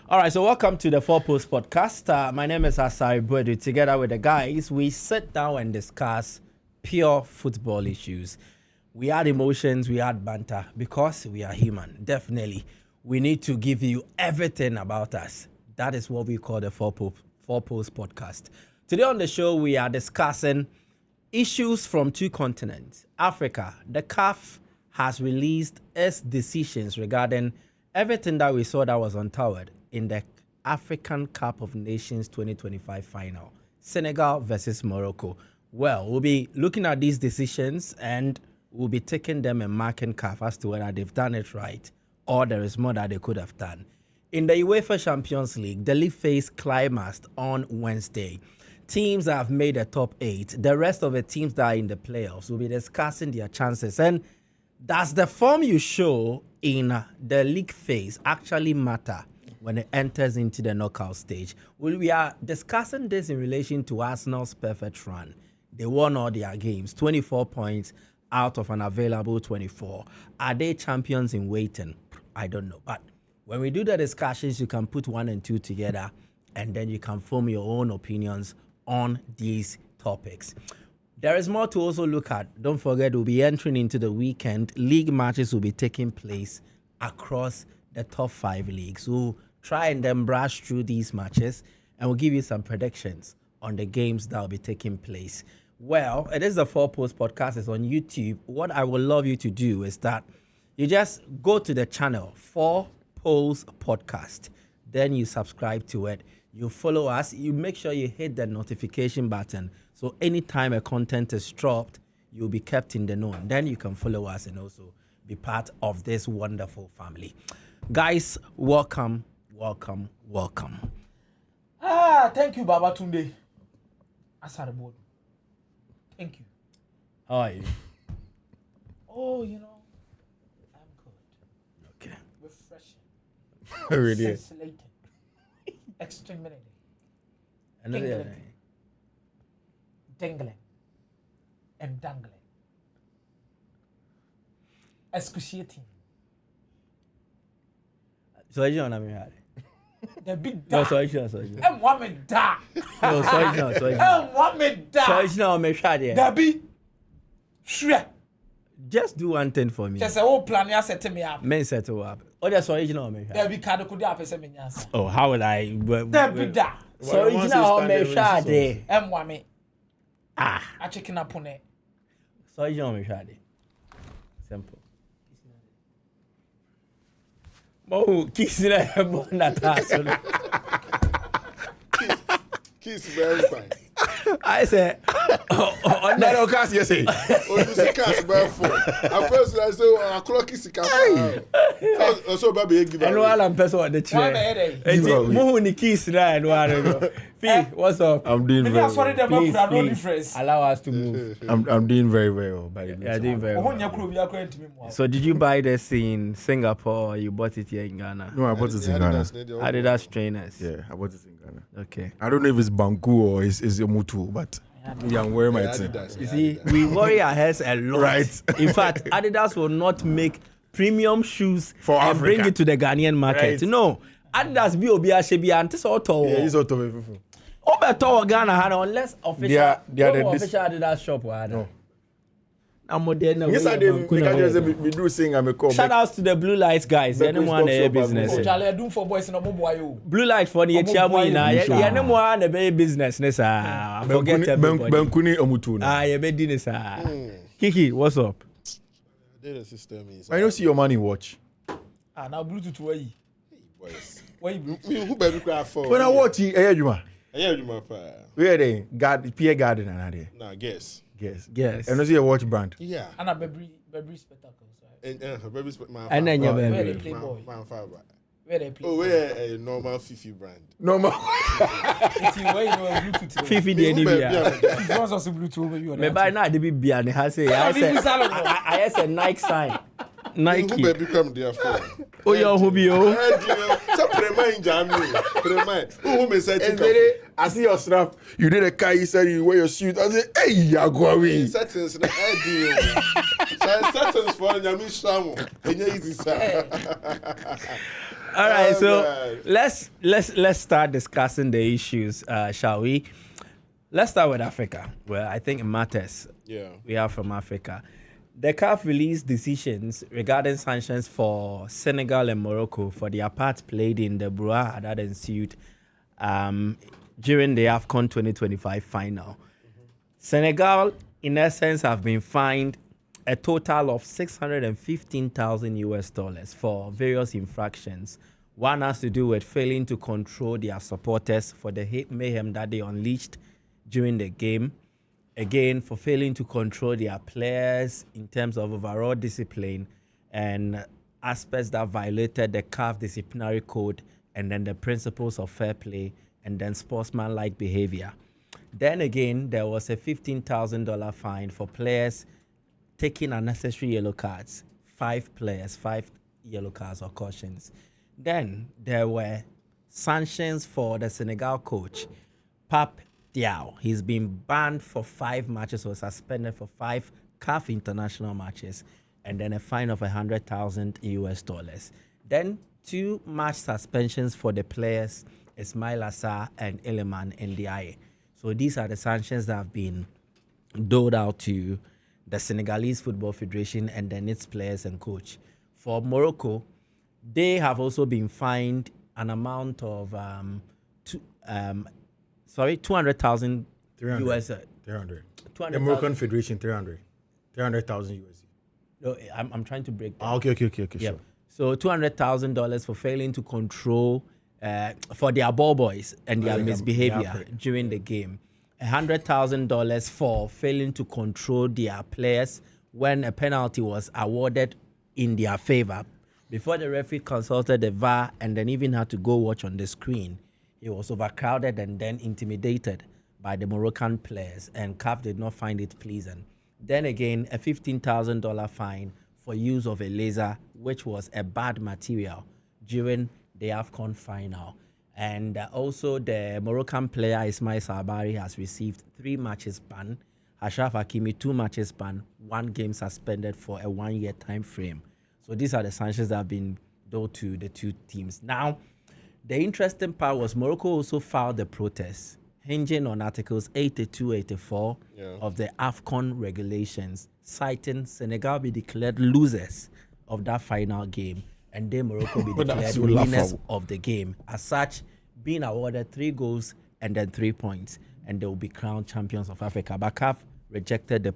All right, so welcome to the Four Post Podcast. My name is Boadu. Together with the guys, we sit down and discuss pure football issues. We add emotions, we add banter, because we are human. Definitely, we need to give you everything about us. That is what we call the Four Post Podcast. Today on the show, we are discussing issues from two continents. Africa, the CAF has released its decisions regarding everything that we saw that was untoward in the African Cup of Nations 2025 final, Senegal versus Morocco. Well, we'll be looking at these decisions and we'll be taking them and marking CAF as to whether they've done it right or there is more that they could have done. In the UEFA Champions League, the league phase climaxed on Wednesday. Teams that have made the top 8, the rest of the teams that are in the playoffs will be discussing their chances. And does the form you show in the league phase actually matter when it enters into the knockout stage? Well, we are discussing this in relation to Arsenal's perfect run. They won all their games, 24 points out of an available 24. Are they champions in waiting? I don't know. But when we do the discussions, you can put 1 and 2 together, and then you can form your own opinions on these topics. There is more to also look at. Don't forget, we'll be entering into the weekend. League matches will be taking place across the top 5 leagues. We'll try and then brush through these matches, and we'll give you some predictions on the games that will be taking place. Well, it is the Four Post Podcast. It's on YouTube. What I would love you to do is that you just go to the channel, Four Post Podcast. Then you subscribe to it. You follow us. You make sure you hit the notification button. So anytime a content is dropped, you'll be kept in the know. And then you can follow us and also be part of this wonderful family. Guys, welcome. Thank you, Baba Tunde. Asarabod. Thank you. How are you? Oh, you know, I'm good. Okay. Refreshing. Really? Scintillating. Exterminating. Another Dangling. And dangling. Excruciating. So you don't know The big no, da. sorry. And woman da. No, sorry. And woman da. The big. Sure. Just do one thing for me. Just a whole plan you set me up. Men settle up. Oh, that's original me. There be card could have a me answer. Oh, how would I? There be da. So original me shade. And woman. Ah. A chicken upon it. So original me shade. Simple. Oh, kissing a bonnet. Kiss very fine. I said, on that occasion, you say, oh, you see, cast by 4. At first, I say, I clock is a car. So, baby, give and while I'm person on the chair, Mohuni kiss and one. Fee, what's up? I'm doing very well. Please, allow us to move. I'm doing very well. By the way. Yeah, doing very well. So, did you buy this in Singapore or you bought it here in Ghana? No, I bought it in Ghana. Adidas trainers. Yeah, I bought it in Ghana. Okay. I don't know if it's Banku or it's Mutu, but yeah, I'm wearing my team. You see, we worry our heads a lot. Right. In fact, Adidas will not make premium shoes for and Africa. Bring it to the Ghanaian market. Right. No. Adidas be obi ashebi ante so to. Yeah, it's auto fufu. Obeto Ghana unless official. They are the official Adidas shop wa. No. Na modern na. Yes, I did. We can just we do sing and we call. Shout outs to the Blue Lights guys. Anyone a business. Jale do for boys no boy you. Blue Light for the chiamu na. Ya no mo na be business ne sa. Forget everybody. Bankuni omutu na. Ah, you be di ne sa. Kiki, what's up? The system is. I don't see your money watch. Ah, now Bluetooth way. Boys. Why you Who baby cry for? When I watch it, Juma. Yeah, you my fire. Where they Pierre Garden and there. Nah, guess. Yes. And I see a watch brand. Yeah. and a baby spectacles, right? And baby, my. And then your Where baby. they play boy? My five. Where they play? Oh, we're a normal Fiifi brand. Normal. It's where you know Bluetooth. Fiifi the anywhere. If you want us to Bluetooth, you Me buy now the be bia ne ha say I say Nike sign. Nike. Who baby come there for? Oh your who be oh. So prema in Germany. Prema. Who me say I see your strap. You did a car, you said you wear your suit. I said, hey, you're going. Settings na idea. Settings for Nyami Shamu. Enye easy sir. All right, Oh, so God. let's start discussing the issues, shall we? Let's start with Africa. Well, I think it matters. Yeah. We are from Africa. The CAF released decisions regarding sanctions for Senegal and Morocco for their part played in the brouhaha that ensued during the AFCON 2025 final. Senegal, in essence, have been fined a total of $615,000 for various infractions. One has to do with failing to control their supporters for the mayhem that they unleashed during the game. Again, for failing to control their players in terms of overall discipline and aspects that violated the CAF disciplinary code and then the principles of fair play and then sportsmanlike behavior. Then again, there was a $15,000 fine for players taking unnecessary yellow cards. 5 players, 5 yellow cards or cautions. Then there were sanctions for the Senegal coach, Pap Diao. He's been banned for 5 matches or suspended for 5 CAF international matches, and then a fine of $100,000. Then 2 match suspensions for the players, Ismail Assar and Iliman Ndiaye. So these are the sanctions that have been doled out to the Senegalese Football Federation and then its players and coach. For Morocco, they have also been fined an amount of 200,000 US. 300. 200,000. The Moroccan Federation, 300,000 USD. No, I'm trying to break that. Okay, Yep. sure. So $200,000 for failing to control for their ball boys and their misbehavior during the game. $100,000 for failing to control their players when a penalty was awarded in their favor. Before the referee consulted the VAR and then even had to go watch on the screen, he was overcrowded and then intimidated by the Moroccan players, and CAF did not find it pleasant. Then again, a $15,000 fine for use of a laser, which was a bad material during the AFCON final. And also the Moroccan player Ismail Sabari has received 3 matches ban, Ashraf Hakimi 2 matches ban, 1 game suspended for a 1-year time frame. So these are the sanctions that have been done to the 2 teams. Now, the interesting part was Morocco also filed the protest, hinging on Articles 82, 84 of the AFCON regulations, citing Senegal be declared losers of that final game, and then Morocco be declared winners of the game. As such, being awarded 3 goals and then 3 points, and they will be crowned champions of Africa. But CAF rejected the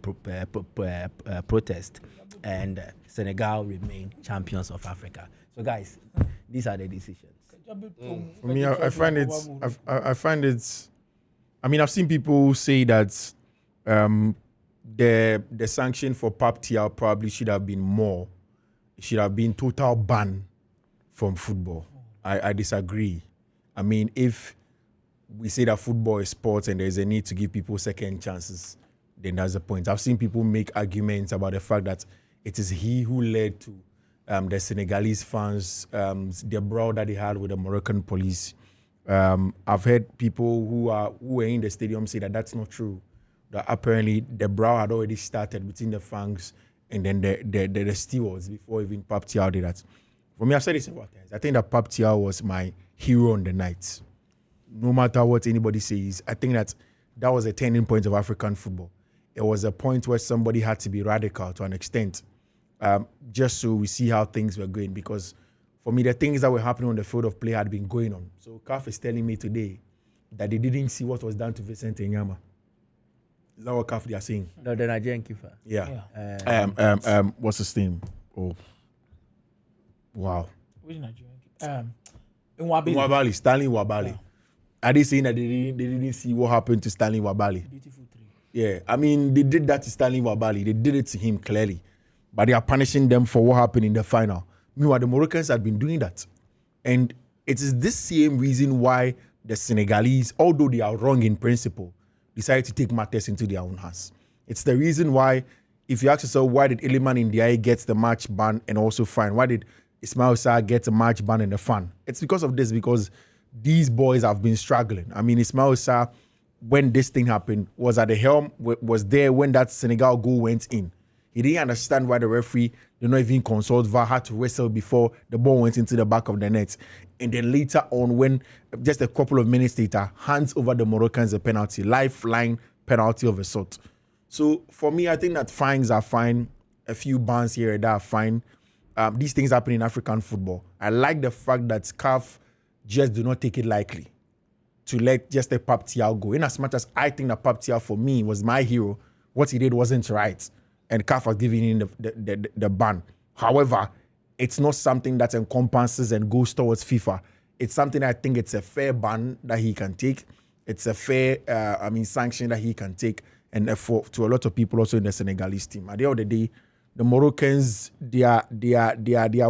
protest, and Senegal remain champions of Africa. So, guys, these are the decisions. For me, I find it's. I mean, I've seen people say that the sanction for Pap Diao probably should have been more. It should have been total ban from football. I disagree. I mean, if we say that football is sports and there's a need to give people second chances, then that's the point. I've seen people make arguments about the fact that it is he who led to the Senegalese fans, the brawl that they had with the Moroccan police. I've heard people who were in the stadium say that that's not true. That apparently the brawl had already started between the fans and then the stewards before even Pap Diao did that. For me, I've said it several times. I think that Pap Diao was my hero on the night. No matter what anybody says, I think that was a turning point of African football. It was a point where somebody had to be radical to an extent, just so we see how things were going. Because for me, the things that were happening on the field of play had been going on. So CAF is telling me today that they didn't see what was done to Vincent Enyama. Is that what CAF they are saying? No, the Nigerian keeper. Yeah. What's his name? Oh, wow. Which Nigerian? Nwabali, Stanley Nwabali. Yeah. Are they saying that they didn't see what happened to Stanley Nwabali? Beautiful 3. Yeah, I mean, they did that to Stanley Nwabali. They did it to him clearly. But they are punishing them for what happened in the final. Meanwhile, the Moroccans had been doing that. And it is this same reason why the Senegalese, although they are wrong in principle, decided to take matters into their own hands. It's the reason why, if you ask yourself, why did Iliman Ndiaye get the match ban and also fine? Why did Ismail Sarr get a match ban and a fine? It's because of this, because these boys have been struggling. I mean, Ismail Sarr, when this thing happened, was at the helm, was there when that Senegal goal went in. He didn't understand why the referee did not even consult VAR, had to whistle before the ball went into the back of the net. And then later on, when just a couple of minutes later, hands over the Moroccans a penalty, lifeline penalty of a sort. So for me, I think that fines are fine. A few bans here and there are fine. These things happen in African football. I like the fact that CAF just do not take it lightly to let just a Pap Thiaw go. In as much as I think that Pap Thiaw for me was my hero, what he did wasn't right. And CAF was giving him the ban. However, it's not something that encompasses and goes towards FIFA. It's something I think it's a fair ban that he can take. It's a fair, sanction that he can take. And to a lot of people also in the Senegalese team. At the end of the day, the Moroccans, their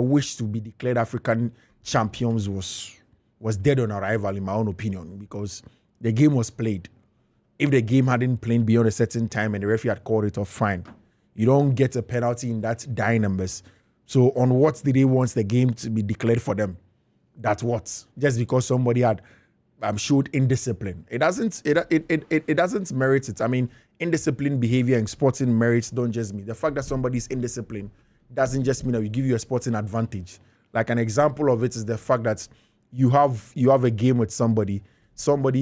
wish to be declared African champions was dead on arrival, in my own opinion, because the game was played. If the game hadn't played beyond a certain time and the referee had called it off, fine. You don't get a penalty in that dying numbers. So on what did they want the game to be declared for them? That's what? Just because somebody had showed indiscipline. It doesn't merit it. I mean, indisciplined behavior and sporting merits don't just mean. The fact that somebody's indisciplined doesn't just mean that we give you a sporting advantage. Like an example of it is the fact that you have a game with somebody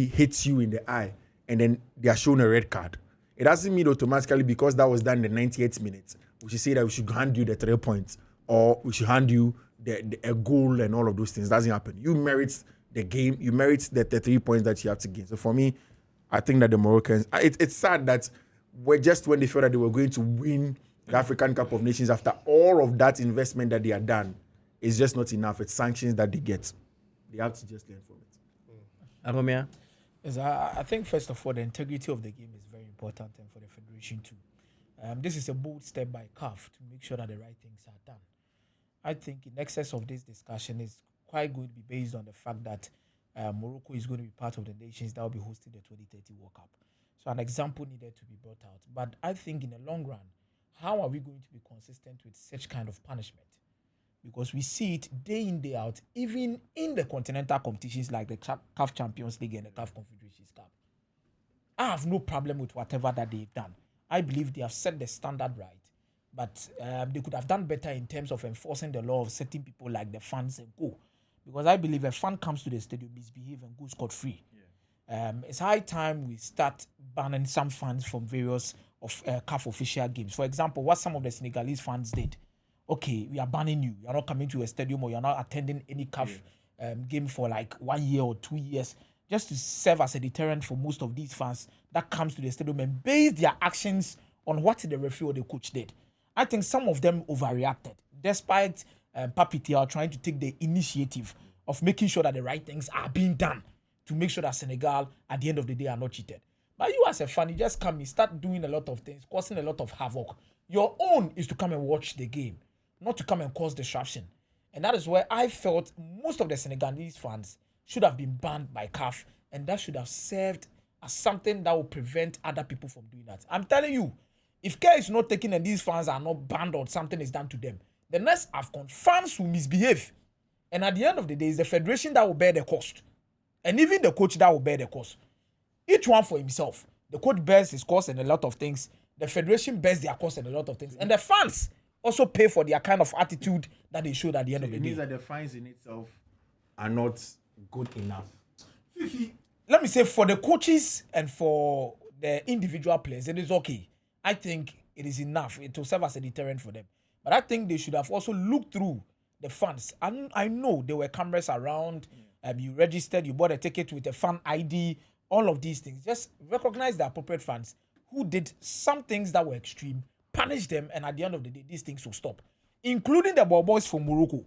hits you in the eye, and then they are shown a red card. It doesn't mean automatically because that was done in the 98th minute, we should say that we should hand you the 3 points or we should hand you a goal and all of those things. It doesn't happen. You merit the game. You merit the 3 points that you have to gain. So for me, I think that the Moroccans, it's sad that when they felt that they were going to win the African Cup of Nations after all of that investment that they had done, it's just not enough. It's sanctions that they get. They have to just learn from it. Akomea? Yes, I think first of all, the integrity of the game is very important, and for the federation too. This is a bold step by CAF to make sure that the right things are done. I think in excess of this discussion is quite going to be based on the fact that Morocco is going to be part of the nations that will be hosting the 2030 World Cup. So an example needed to be brought out. But I think in the long run, how are we going to be consistent with such kind of punishment? Because we see it day in, day out, even in the continental competitions like the CAF Champions League and the CAF Confederations Cup. I have no problem with whatever that they've done. I believe they have set the standard right. But they could have done better in terms of enforcing the law of setting people like the fans and go. Because I believe a fan comes to the stadium, misbehave and go scot-free. Yeah. It's high time we start banning some fans from various CAF official games. For example, what some of the Senegalese fans did. Okay, we are banning you. You're not coming to a stadium or you're not attending any CAF game for like 1 year or 2 years. Just to serve as a deterrent for most of these fans that comes to the stadium and base their actions on what the referee or the coach did. I think some of them overreacted, despite Papi Thiaw trying to take the initiative of making sure that the right things are being done to make sure that Senegal, at the end of the day, are not cheated. But you as a fan, you just come and start doing a lot of things, causing a lot of havoc. Your own is to come and watch the game, not to come and cause disruption. And that is where I felt most of the Senegalese fans should have been banned by CAF, and that should have served as something that will prevent other people from doing that. I'm telling you, if care is not taken and these fans are not banned or something is done to them, the next AFCON, fans will misbehave. And at the end of the day, it's the federation that will bear the cost. And even the coach that will bear the cost. Each one for himself. The coach bears his cost and a lot of things. The federation bears their cost and a lot of things. And the fans also pay for their kind of attitude that they showed at the end of the day. It means that the fines in itself are not good enough. Fiifi, let me say, for the coaches and for the individual players, it is okay. I think it is enough to serve as a deterrent for them. But I think they should have also looked through the fans. And I know there were cameras around. You registered, you bought a ticket with a fan ID, all of these things. Just recognize the appropriate fans who did some things that were extreme, punish them, and at the end of the day, these things will stop. Including the boys from Morocco.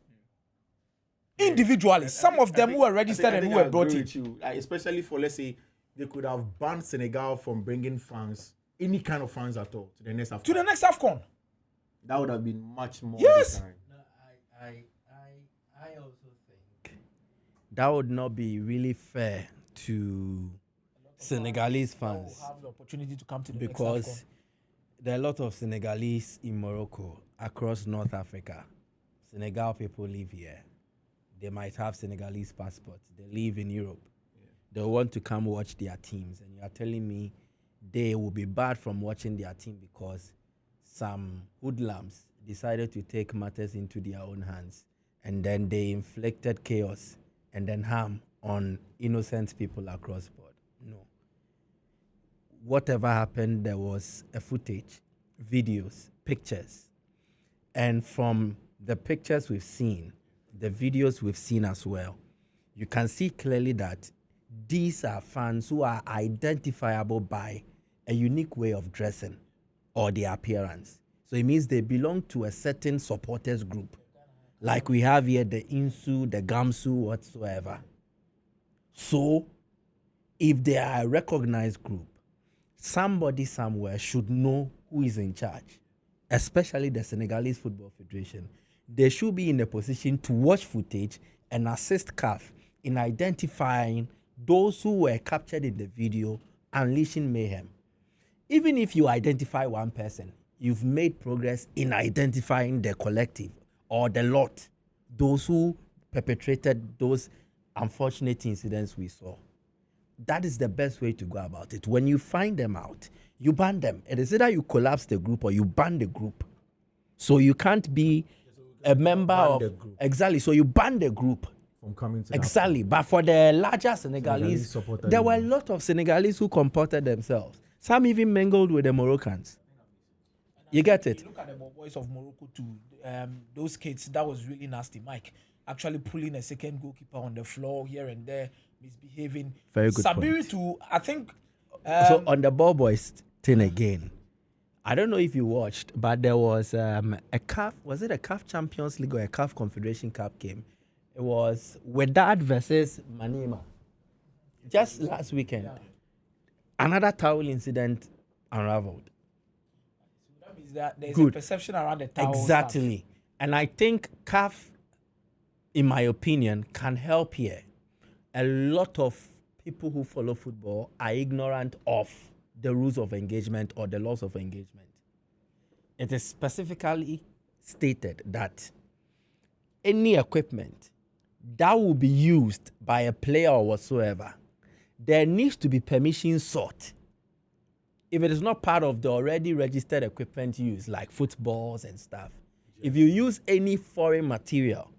Individually, some of them who were registered and who were brought in. Especially for, let's say, they could have banned Senegal from bringing fans, any kind of fans at all, to the next AFCON. To the next AFCON. That would have been much more. Yes. No, I also think that would not be really fair to Senegalese fans will have the opportunity to come to the because next AFCON. there are a lot of Senegalese in Morocco, across North Africa. Senegal people live here. They might have Senegalese passports. They live in Europe. They want to come watch their teams. And you are telling me they will be barred from watching their team because some hoodlums decided to take matters into their own hands, and then they inflicted chaos and then harm on innocent people across board. No. Whatever happened, there was a footage, videos, pictures. And from the pictures we've seen, the videos we've seen as well, you can see clearly that these are fans who are identifiable by a unique way of dressing or their appearance. So it means they belong to a certain supporters group. Like we have here the Insu, the Gamsu, whatsoever. So if they are a recognized group, somebody somewhere should know who is in charge, especially the Senegalese Football Federation. They should be in a position to watch footage and assist CAF in identifying those who were captured in the video unleashing mayhem. Even if you identify one person, you've made progress in identifying the collective or the lot, those who perpetrated those unfortunate incidents we saw. That is the best way to go about it. When you find them out, you ban them. It is either you collapse the group or you ban the group. So you can't be a member of... Exactly. So you ban the group. From coming to exactly. But for the larger Senegalese there were a lot of Senegalese who comported themselves. Some even mingled with the Moroccans. You get it? Look at the boys of Morocco too. Those kids, that was really nasty. Mike actually pulling a second goalkeeper on the floor here and there, misbehaving. Very good Sabiri point. too, I think... so on the ball boys thing again, I don't know if you watched, but there was a CAF, was it a CAF Champions League or a CAF Confederation Cup game? It was Wydad versus Manema. Just last weekend. Yeah. Another towel incident unraveled. So that means that there's a perception around the towel. Exactly. Stuff. And I think CAF, in my opinion, can help here. A lot of people who follow football are ignorant of the rules of engagement or the laws of engagement. It is specifically stated that any equipment that will be used by a player or whatsoever, there needs to be permission sought. If it is not part of the already registered equipment used, like footballs and stuff, if you use any foreign material,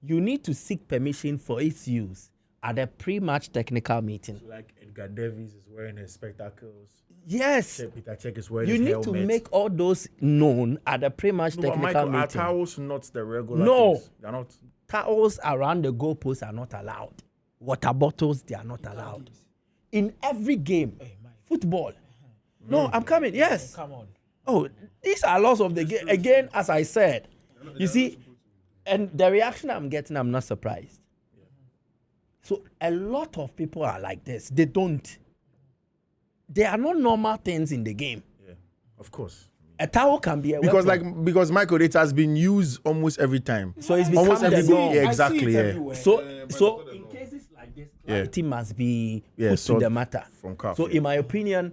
you need to seek permission for its use at a pre-match technical meeting. So like Edgar Davies is wearing his spectacles. Yes. Peter Cech is wearing you his need helmet. to make all those known at a pre-match technical meeting. Are towels not the regular No. things? They're not. Towels around the goalposts are not allowed. Water bottles, they are not allowed. In every game, football. No, I'm coming. Yes. Come on. Oh, these are laws of the game. Again, as I said, you see, and the reaction I'm getting, I'm not surprised. So a lot of people are like this. They don't. There are no normal things in the game. Yeah, of course. A towel can be a because weapon. because Michael, it has been used almost every time. So it's become almost every the norm. yeah, exactly. Yeah. So in cases like this, clarity must be put so to the matter. From CAF, so in my opinion,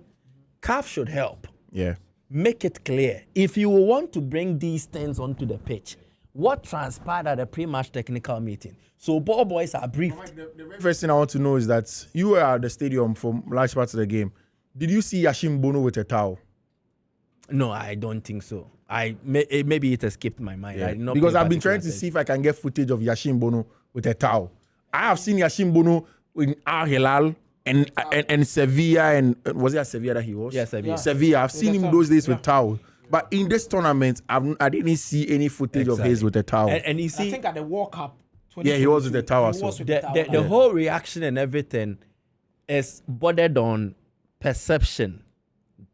CAF should help. Yeah. Make it clear. If you want to bring these things onto the pitch, what transpired at the pre-match technical meeting? So ball boys are briefed. The very first thing I want to know is that you were at the stadium for large parts of the game. Did you see Yashim Bono with a towel? No, I don't think so. Maybe it escaped my mind. Yeah. Because I've been trying to see if I can get footage of Yashim Bono with a towel. I have seen Yashim Bono in Al Hilal and Sevilla, and was it at Sevilla that he was? Yes, Sevilla. Yeah. Sevilla. I've seen him those days with towel. But in this tournament, I didn't see any footage of his with a towel. And you see, I think at the World Cup, yeah, he was with the towel. The whole reaction and everything is bordered on perception,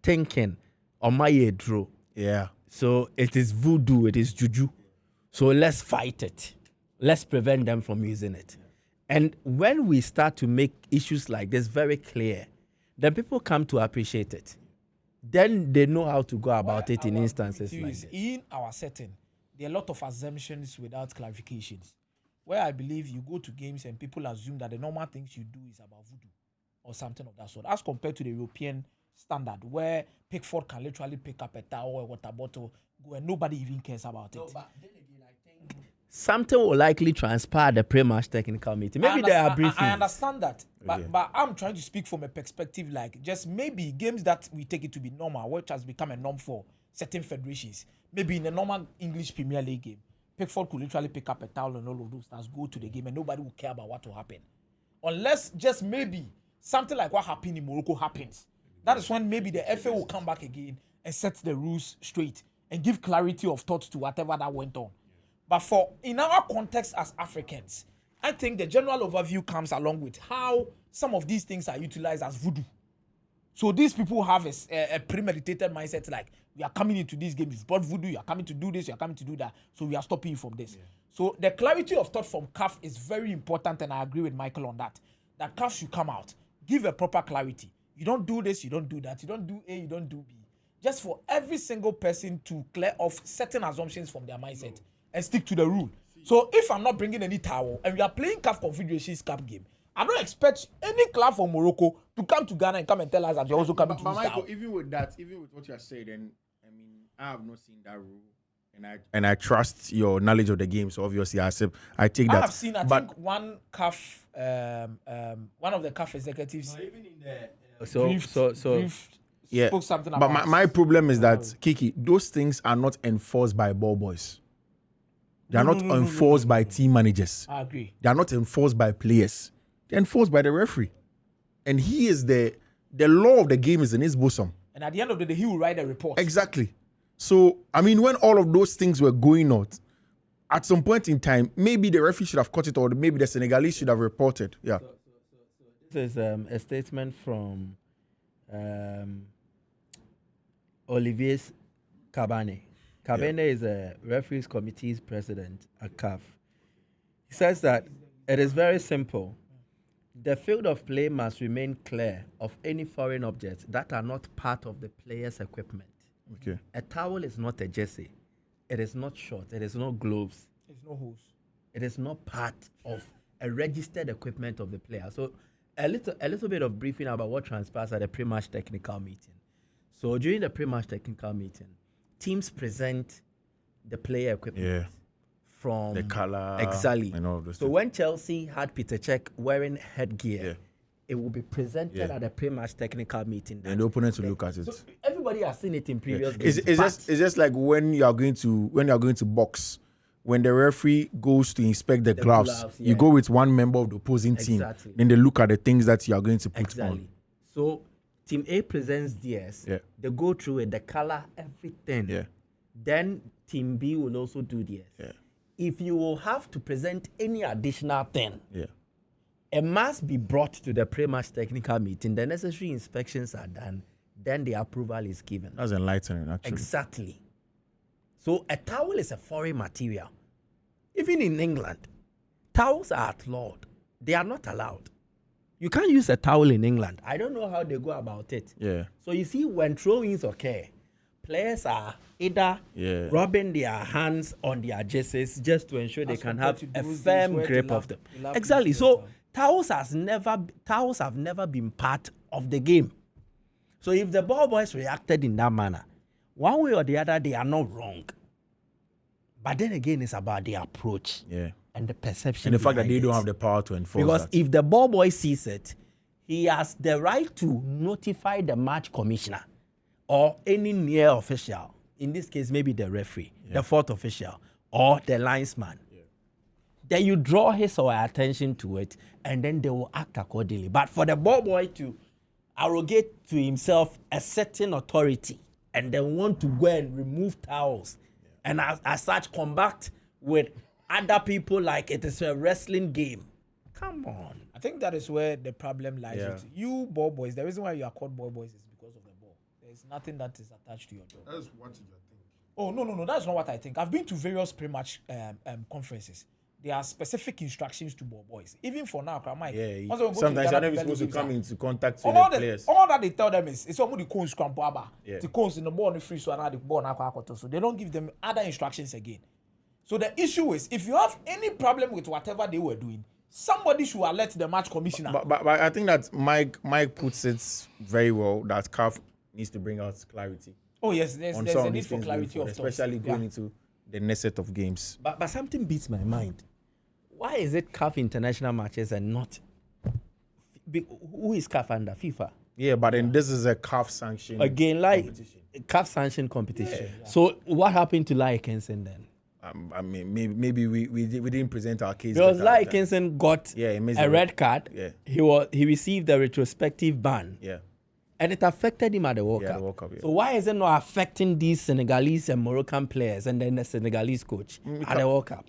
thinking, on my drew. Yeah. So it is voodoo, it is juju. So let's fight it. Let's prevent them from using it. And when we start to make issues like this very clear, then people come to appreciate it. Then they know how to go about it in instances like this. In our setting, there are a lot of assumptions without clarifications. Where I believe you go to games and people assume that the normal things you do is about voodoo or something of that sort, as compared to the European standard, where Pickford can literally pick up a towel or a water bottle, go and nobody even cares about it. But then again, I think something will likely transpire at the pre-match technical meeting. Maybe there are briefings. I understand that, but I'm trying to speak from a perspective like just maybe games that we take it to be normal, which has become a norm for certain federations. Maybe in a normal English Premier League game, Pickford could literally pick up a towel and all of those stars, go to the game, and nobody will care about what will happen. Unless just maybe something like what happened in Morocco happens. That is when maybe the FA will come back again and set the rules straight and give clarity of thought to whatever that went on. But for in our context as Africans, I think the general overview comes along with how some of these things are utilized as voodoo. So these people have a premeditated mindset like, we are coming into this game, you've brought voodoo, you are coming to do this, you are coming to do that, so we are stopping you from this. Yeah. So the clarity of thought from CAF is very important, and I agree with Michael on that. That CAF should come out, give a proper clarity. You don't do this, you don't do that, you don't do A, you don't do B. Just for every single person to clear off certain assumptions from their mindset and stick to the rule. So if I'm not bringing any towel and we are playing CAF Confederations Cup game, I don't expect any club from Morocco to come to Ghana and come and tell us that you're also coming to this Michael, town. even with what you are saying, and I mean, I have not seen that rule, and I trust your knowledge of the game. So obviously, I take that. I have seen, I think one CAF, one of the CAF executives. No, even in the yeah. Spoke something but about my problem is that Kiki, those things are not enforced by ball boys. They are not enforced by team managers. I agree. They are not enforced by players. They're enforced by the referee, and he is the law of the game is in his bosom. And at the end of the day, he will write a report. Exactly. So I mean, when all of those things were going on, at some point in time, maybe the referee should have caught it, or maybe the Senegalese should have reported. Yeah. So this is a statement from Olivier Cabane. Cabane is a referees committee's president at CAF. He says that it is very simple. The field of play must remain clear of any foreign objects that are not part of the player's equipment. Okay. A towel is not a jersey. It is not shorts. It is not gloves. It's no hose. It is not part of a registered equipment of the player. So a little bit of briefing about what transpires at the pre-match technical meeting. So during the pre-match technical meeting, teams present the player equipment from the color, exactly. And all those so things. when Chelsea had Peter Cech wearing headgear, it will be presented at the pre-match technical meeting. And the opponent will look at it. So everybody has seen it in previous games. It's just like when you are going to box. When the referee goes to inspect the gloves, you go with one member of the opposing team. Then they look at the things that you are going to put on. So Team A presents theirs. They go through it, the color, everything. Then Team B will also do theirs. If you will have to present any additional thing, it must be brought to the pre-match technical meeting. The necessary inspections are done. Then the approval is given. That's enlightening, actually. Exactly. So a towel is a foreign material. Even in England, towels are outlawed. They are not allowed. You can't use a towel in England. I don't know how they go about it. So you see, when throw-ins occur, players are either rubbing their hands on their jerseys just to ensure they can have a firm grip of them. Exactly. So towels have never been part of the game. So if the ball boys reacted in that manner, one way or the other, they are not wrong. But then again, it's about the approach and the perception. And the fact that they don't have the power to enforce because that. If the ball boy sees it, he has the right to notify the match commissioner or any near official. In this case, maybe the referee, the fourth official, or the linesman. Then you draw his or her attention to it, and then they will act accordingly. But for the ball boy to arrogate to himself a certain authority and then want to go and remove towels and as such combat with other people like it is a wrestling game. Come on. I think that is where the problem lies. With you ball boys, the reason why you are called ball boys is because of the ball. There's nothing that is attached to your job. That's what you think. Oh, no, that's not what I think. I've been to various pre-match conferences. There are specific instructions to ball boys. Even for now, Mike. Sometimes you're not supposed to come into contact with the players. All that they tell them is it's almost the cones scrum baba. The cones in the ball on the free, so now the ball now so they don't give them other instructions again. So the issue is if you have any problem with whatever they were doing, somebody should alert the match commissioner. But I think that Mike puts it very well that CAF needs to bring out clarity. Oh yes, there's a need for clarity of thoughts. Especially going into the next set of games. But something beats my mind. Why is it CAF international matches and not... Who is CAF under? FIFA? Yeah, but then this is a CAF sanction. Again, like competition. CAF sanction competition. So what happened to Lai Kinson then? I mean, maybe we didn't present our case. Because better at Lai the time. Kinson got he missed a the red card. Yeah. He received a retrospective ban. Yeah. And it affected him at the World Yeah, Cup. the World Cup, yeah. So why is it not affecting these Senegalese and Moroccan players and then the Senegalese coach at the World Cup?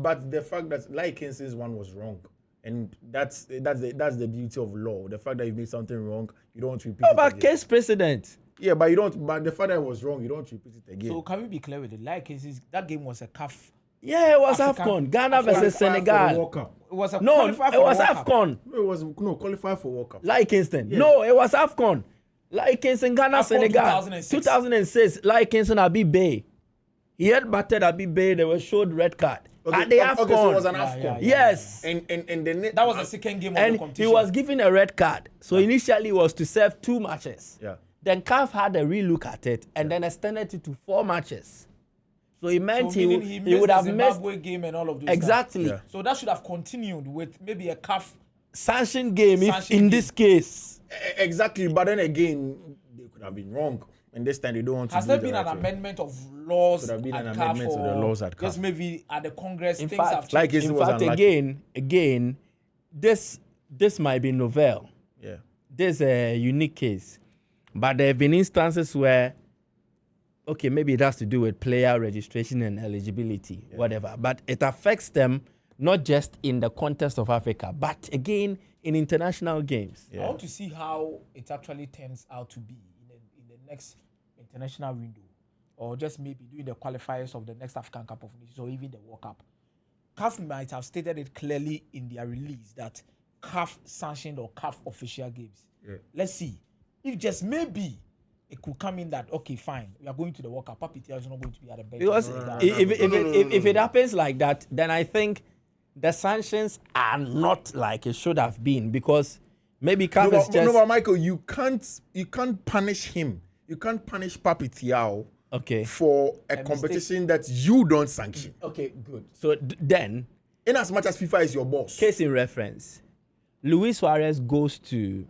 But the fact that Lai Kinson's one was wrong, and that's the beauty of law. The fact that you made something wrong, you don't want to repeat it But again. case precedent. Yeah, but you don't. But the fact that it was wrong, you don't want to repeat it again. So can we be clear with it? Like that game was a CAF. Yeah, it was African- AFCON. Ghana versus Qualify for the Senegal. World Cup. It was a No, qualifier for it was the World Cup. AFCON. No, it was qualify for World Cup. Like Kingston. No, it was AFCON. Like Kingston, Ghana, AFCON Senegal. 2006. 2006. Like Kingston, Abi Bay. He had battered Abi Bay. They were showed red card. At the AFCON. Okay, so it was an Yeah, AFCON. yeah, yeah. Yes. And the That was the second game of the And competition. he was given a red card. So initially it was to serve 2 matches. Yeah. Then CAF had a relook at it and then extended it to 4 matches. So it meant So meaning he would the have missed Zimbabwe game and all of those. exactly Yeah. So that should have continued with maybe a CAF. sanction game if Sanction in game. this case. Exactly, but then again, they could have been wrong, and this time they don't want to. Has do there the been right an way. amendment of laws Could have been at an CAF amendment to the or laws at just CAF. maybe at the Congress In things fact, have changed? like it's- In was fact, unlucky. again, this might be novel. Yeah. This is a unique case. But there have been instances where, okay, maybe it has to do with player registration and eligibility, whatever. But it affects them not just in the context of Africa, but again in international games. I want to see how it actually turns out to be in the next international window, or just maybe doing the qualifiers of the next African Cup of Nations or even the World Cup. CAF might have stated it clearly in their release that CAF sanctioned or CAF official games. Yeah. Let's see if just maybe it could come in that okay, fine, we are going to the World Cup. Papi Thiaw is not going to be at the bench. Because if it happens like that, then I think the sanctions are not like it should have been, because maybe CAF is just but Michael, you can't punish him. You can't punish Papi Thiaw okay. for a competition that you don't sanction. Okay, good. So then, In as much as FIFA is your boss. case in reference, Luis Suarez goes to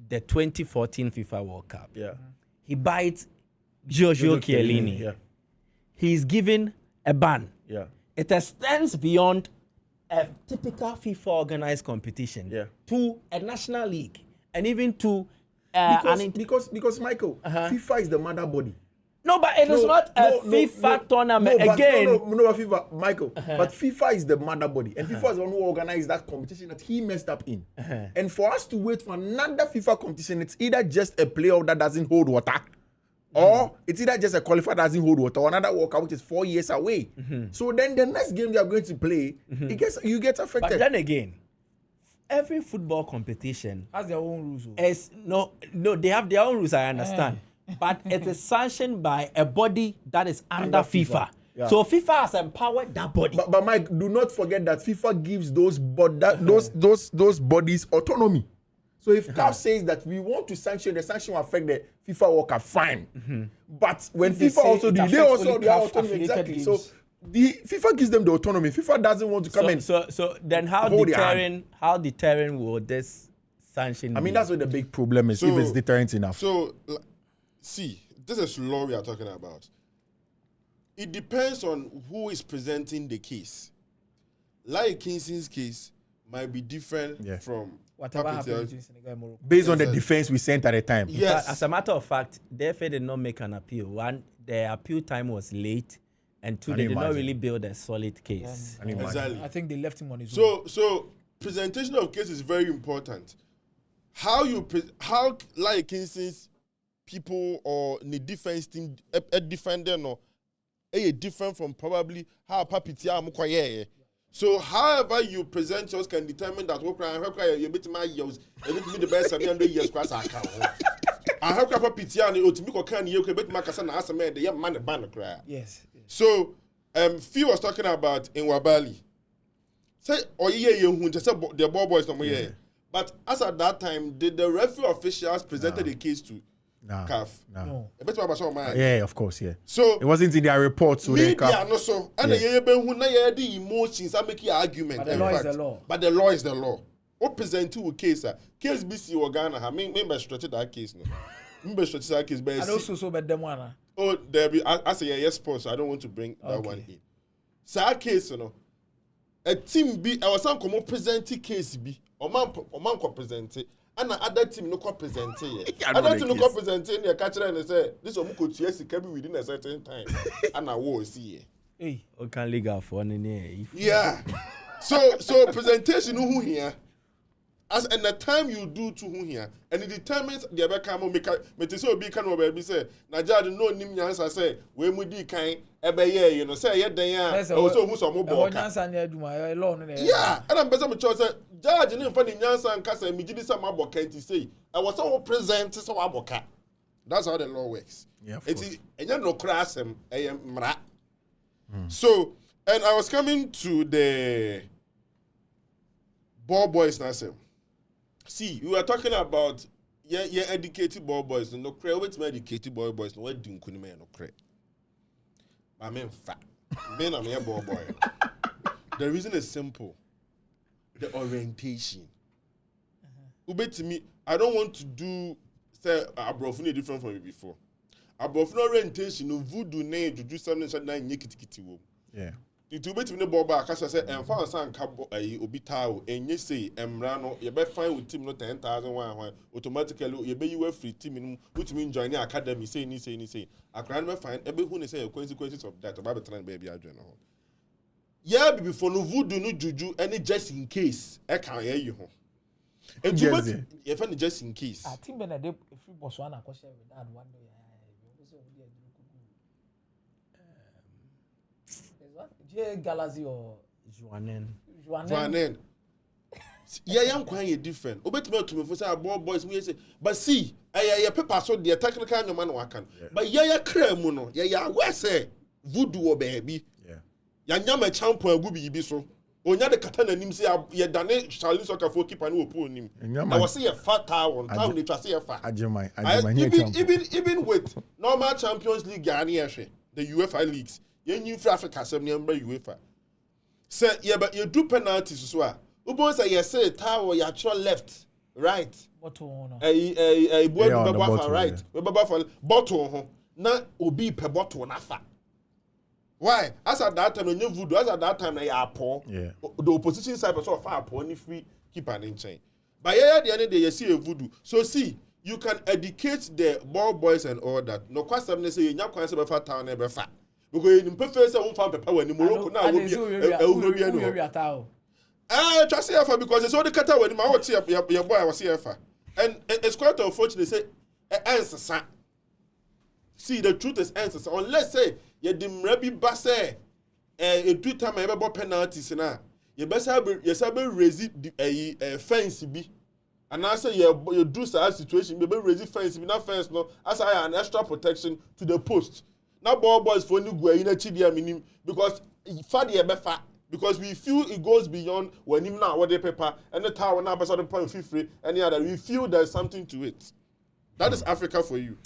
the 2014 FIFA World Cup. Yeah. He bites Giorgio Chiellini. Yeah. He's given a ban. Yeah. It extends beyond a typical FIFA organized competition Yeah. to a national league and even to Because Michael, FIFA is the mother body. no, but it is not a FIFA tournament but again. But FIFA, Michael. But FIFA is the mother body, and FIFA is the one who organized that competition that he messed up in. And for us to wait for another FIFA competition, it's either just a playoff that doesn't hold water, or it's either just a qualifier that doesn't hold water, or another World Cup which is 4 years away. So then the next game they are going to play, you get But affected. then again, every football competition has their own rules. is no, they have their own rules. I understand, but it is sanctioned by a body that is under FIFA. Yeah. So FIFA has empowered that body. But Mike, do not forget that FIFA gives those bodies autonomy. So if CAF says that we want to sanction, the sanction will affect the FIFA World Cup, fine. But when If they FIFA say also it do, they affects also only their CAF autonomy affiliated exactly. games. So the FIFA gives them the autonomy. FIFA doesn't want to come in. So then how Hold their hand. deterring will this sanction? I mean, be? that's what the big problem is. So- if it's deterrent enough. So, see, this is law we are talking about. It depends on who is presenting the case. Like Kinson's case might be different Yeah. from Whatever Papi happened Thiaw. between Senegal and Morocco. Based on the Yes, sir. defense we sent at the time. In Yes. fact, as a matter of fact, the FA did not make an appeal. One, the appeal time was late, and two, Can they you did not imagine? really build a solid case. Can you imagine? Exactly. I think they left him on his own. So presentation of case is very important. How like Kinson's people or the defense team a defender no different from probably how Papi Thiaw mukwaye. So however you present yours can determine that what cry you bit my years the best 700 years class account. I have Papi Thiaw ni otimi ko kan ye ko bit my kasa na aseme de man the ban cry. Yes. So Phil was talking about in Wabali. Say the ball boys no more. But as at that time, did the referee officials presented the case to Nah. CAF? No. A bit about some man. Yeah, of course, yeah. So It wasn't in their report, so they media CAF. no so and the emotions I make your argument. But the in law is fact. the law. But the law is the law. o present with case case BC or Ghana ha me stretch that case no. Me stretch that case but and also so bad them one. oh there be I say yes sponsor I don't want to bring that one in. So case no a team be I was some come present case be o man ko present and other team no ko present other team no ko present e catch and say this one go to sika be within a certain time and I will see hey o can legal for any yeah so presentation who here as and the time you do to who here and it determines the other come make me say obi kan obi say na judge no nim nyansa say we mu di kan ebe ye you know say ye den ya so who so mo bo ka nyansa na aduma law no yeah and I'm better me say judge ni mfa ni nyansa nka say me gidi say ma bo kan ti say I was so present so wa bo ka that's how the law works it's enye no krasem mra so and I was coming to the ball boys now say see, we were talking about educated ball boys. No credit, wait, educated ball boys. No, what do you no credit? I mean, fact, being a mere ball boy. The reason is simple: the orientation. Ube to me, I don't want to do say abrofuni different from me before. Abrofuni orientation, no voodoo name to do something so that nyekiti wo. Yeah. It will be to the ball I say, and for some cabo obitao, and you say, Emrano, you better find with team no 10,000 automatically, you be you free team, which means join the academy, say. I can't find every who say consequences of that about the baby. I don't know. Yeah, before no voodoo, no juju, any just in case, I can't hear you. And you must, if any just in case. I think when I did a free Botswana question with that one day. J Galaxy or Juanen. Yeah, I'm quite different. Obet to me for say ball boys me say, but see, I paper so the technical no man work. But yeah, crème no. Yeah, where say voodoo or baby. Yeah. Ya nyama champion go be so. Onya de katana nim say ya dane Charlie soccer for keeper no po nim. I was say a fat town they try say a fat. Even with normal Champions League Ghana the UEFA leagues. You for Africa, some number UEFA. Say, yeah, but you do penalties as well. Ubon say, yes, say, tower, you actual left, right. Bottom. A Boadu right. Bottom. Na obi per bottom nafa. Why? As at that time, when you voodoo, as at that time, they are poor. Yeah. The opposition side was so far poor, only free keeper in chain. But yeah, at the end of the day, you see a voodoo. So see, you can educate the ball boys and all that. No question, they say, you can't say about town never fat. Because in prefer say won fan papa when Morocco na wo bi no. Just say because it's all the kata when my your boy was here and it's quite unfortunate say answer. See the truth is answer unless say you dimrabi ba say e do time e be penalties na you best have raise fence bi and I say you do such situation be raise fence bi na fence no as I an extra protection to the post. Now ball boys for new go in a chibia minim because because we feel it goes beyond when him now what they paper and the tower now person point Fiifi any other we feel there's something to it. That is Africa for you.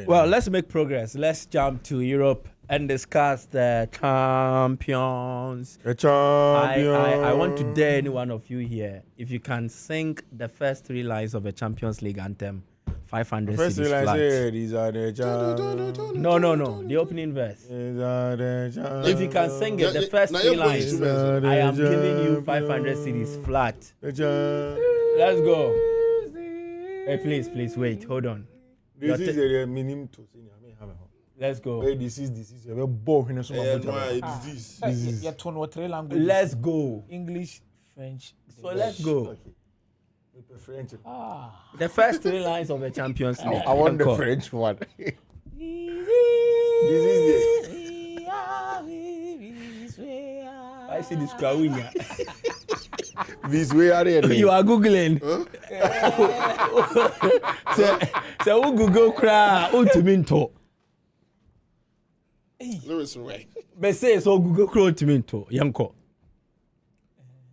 Well, let's make progress. Let's jump to Europe and discuss the champions. I want to dare any one of you here if you can sing the first 3 lines of a Champions League anthem. 500 first cities flat. These are the champions. No. The opening verse. If you can sing it, the first 3 lines, I am giving you 500 cities flat. Let's go. Hey, please, wait. Hold on. This is a minimum to sing. Let's go. Hey, this is a ball. This Let's go. English, French. So let's go. Okay. The first 3 lines of the Champions League. I want the French one. This is the. I see this crowd. This way are they? You are googling. So who Google cry? Who to minto? Lewis way. But say so Google cry to minto. Yanko.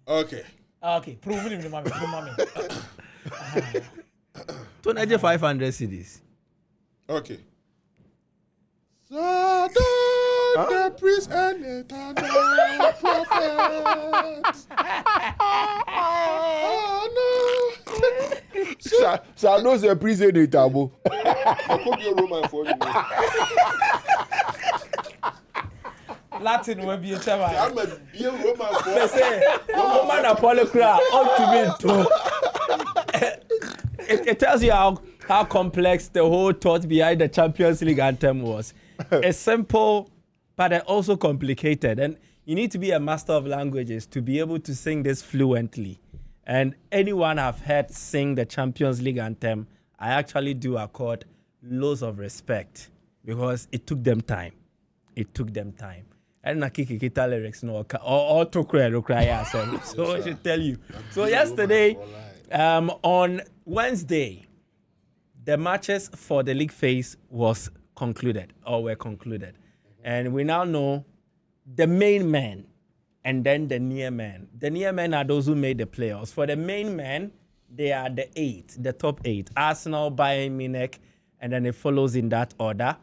Okay. Prove me, mommy. 500 cities. Okay. Satan. the priest and eternal prophet. Oh no. So I know the priest and eternal. I put your Roman for you. Latin will be a term. I'm a beer Roman for They say, Roman Apolocra, it tells you how complex the whole thought behind the Champions League anthem was. It's simple, but also complicated. And you need to be a master of languages to be able to sing this fluently. And anyone I've heard sing the Champions League anthem, I actually do accord loads of respect because it took them time. It took them time. And na Kiki kita lyrics no or to cry so I should tell you. So yesterday, on Wednesday, the matches for the league phase were concluded. And we now know the main men and then the near men. The near men are those who made the playoffs. For the main men, they are the top 8. Arsenal, Bayern Munich, and then it follows in that order.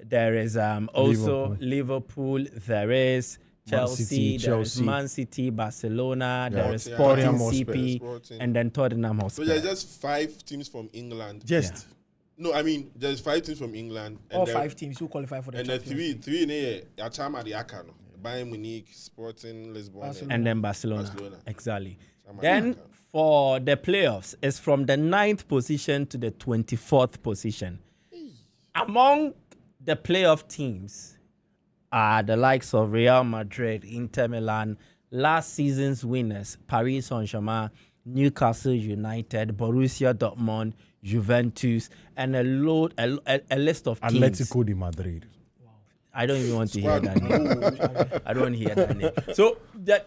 There is also Liverpool, there is Chelsea, there is Man City, Barcelona, there is Sporting CP, and then Tottenham Hotspur. So there's just 5 teams from England. No, I mean there's 5 teams from England. And all 5 teams who qualify for the Champions League. And the 3 in Achama the Akano. Bayern Munich, Sporting, Lisbon, and then Barcelona. Exactly. Then for the playoffs, it's from the 9th position to the 24th position. Among the playoff teams are the likes of Real Madrid, Inter Milan, last season's winners, Paris Saint-Germain, Newcastle United, Borussia Dortmund, Juventus, and a list of teams. Atletico de Madrid. I don't even want to hear that name. I don't want to hear that name. So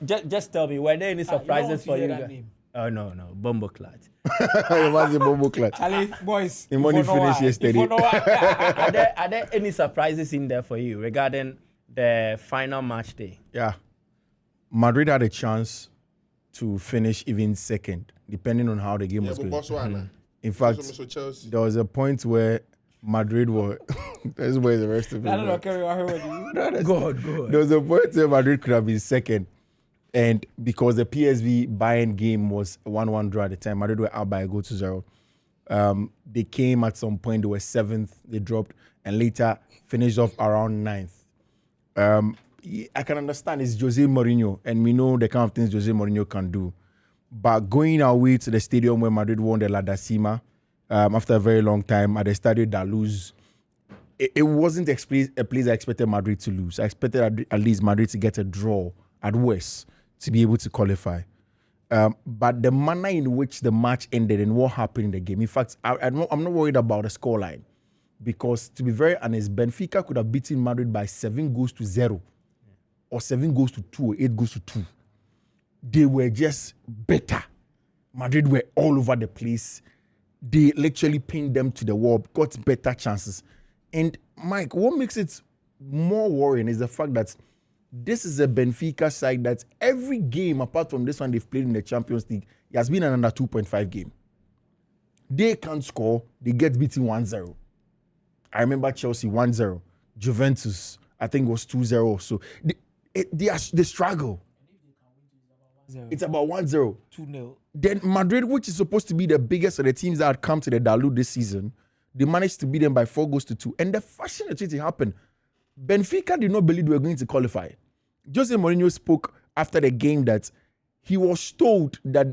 just tell me, were there any surprises for you guys? Oh, no. Bomboclat. It was a Bomboclat. Charlie, boys. The money finished yesterday. Are there any surprises in there for you regarding the final match day? Yeah. Madrid had a chance to finish even second, depending on how the game was going. In fact, there was a point where Madrid were... That's where the rest of it was. God. There was a point where Madrid could have been second. And because the PSV Bayern game was 1-1 draw at the time, Madrid were out by a goal to 0. They came at some point, they were 7th, they dropped, and later finished off around 9th. I can understand it's Jose Mourinho, and we know the kind of things Jose Mourinho can do. But going away to the stadium where Madrid won the La Decima after a very long time at the Estadio da Luz, it wasn't a place I expected Madrid to lose. I expected at least Madrid to get a draw at worst to be able to qualify. But the manner in which the match ended and what happened in the game, in fact, I'm not worried about the scoreline because, to be very honest, Benfica could have beaten Madrid by 7-0 or 7-2 or 8-2. They were just better. Madrid were all over the place. They literally pinned them to the wall, got better chances. And Mike, what makes it more worrying is the fact that this is a Benfica side that every game, apart from this one they've played in the Champions League, it has been an under 2.5 game. They can't score, they get beaten 1-0. I remember Chelsea 1-0. Juventus, I think it was 2-0. So they struggle. It's about 1-0. 2-0. Then Madrid, which is supposed to be the biggest of the teams that had come to the Dalu this season, they managed to beat them by 4-2. And the fashion that it happened, Benfica did not believe they were going to qualify. Jose Mourinho spoke after the game that he was told that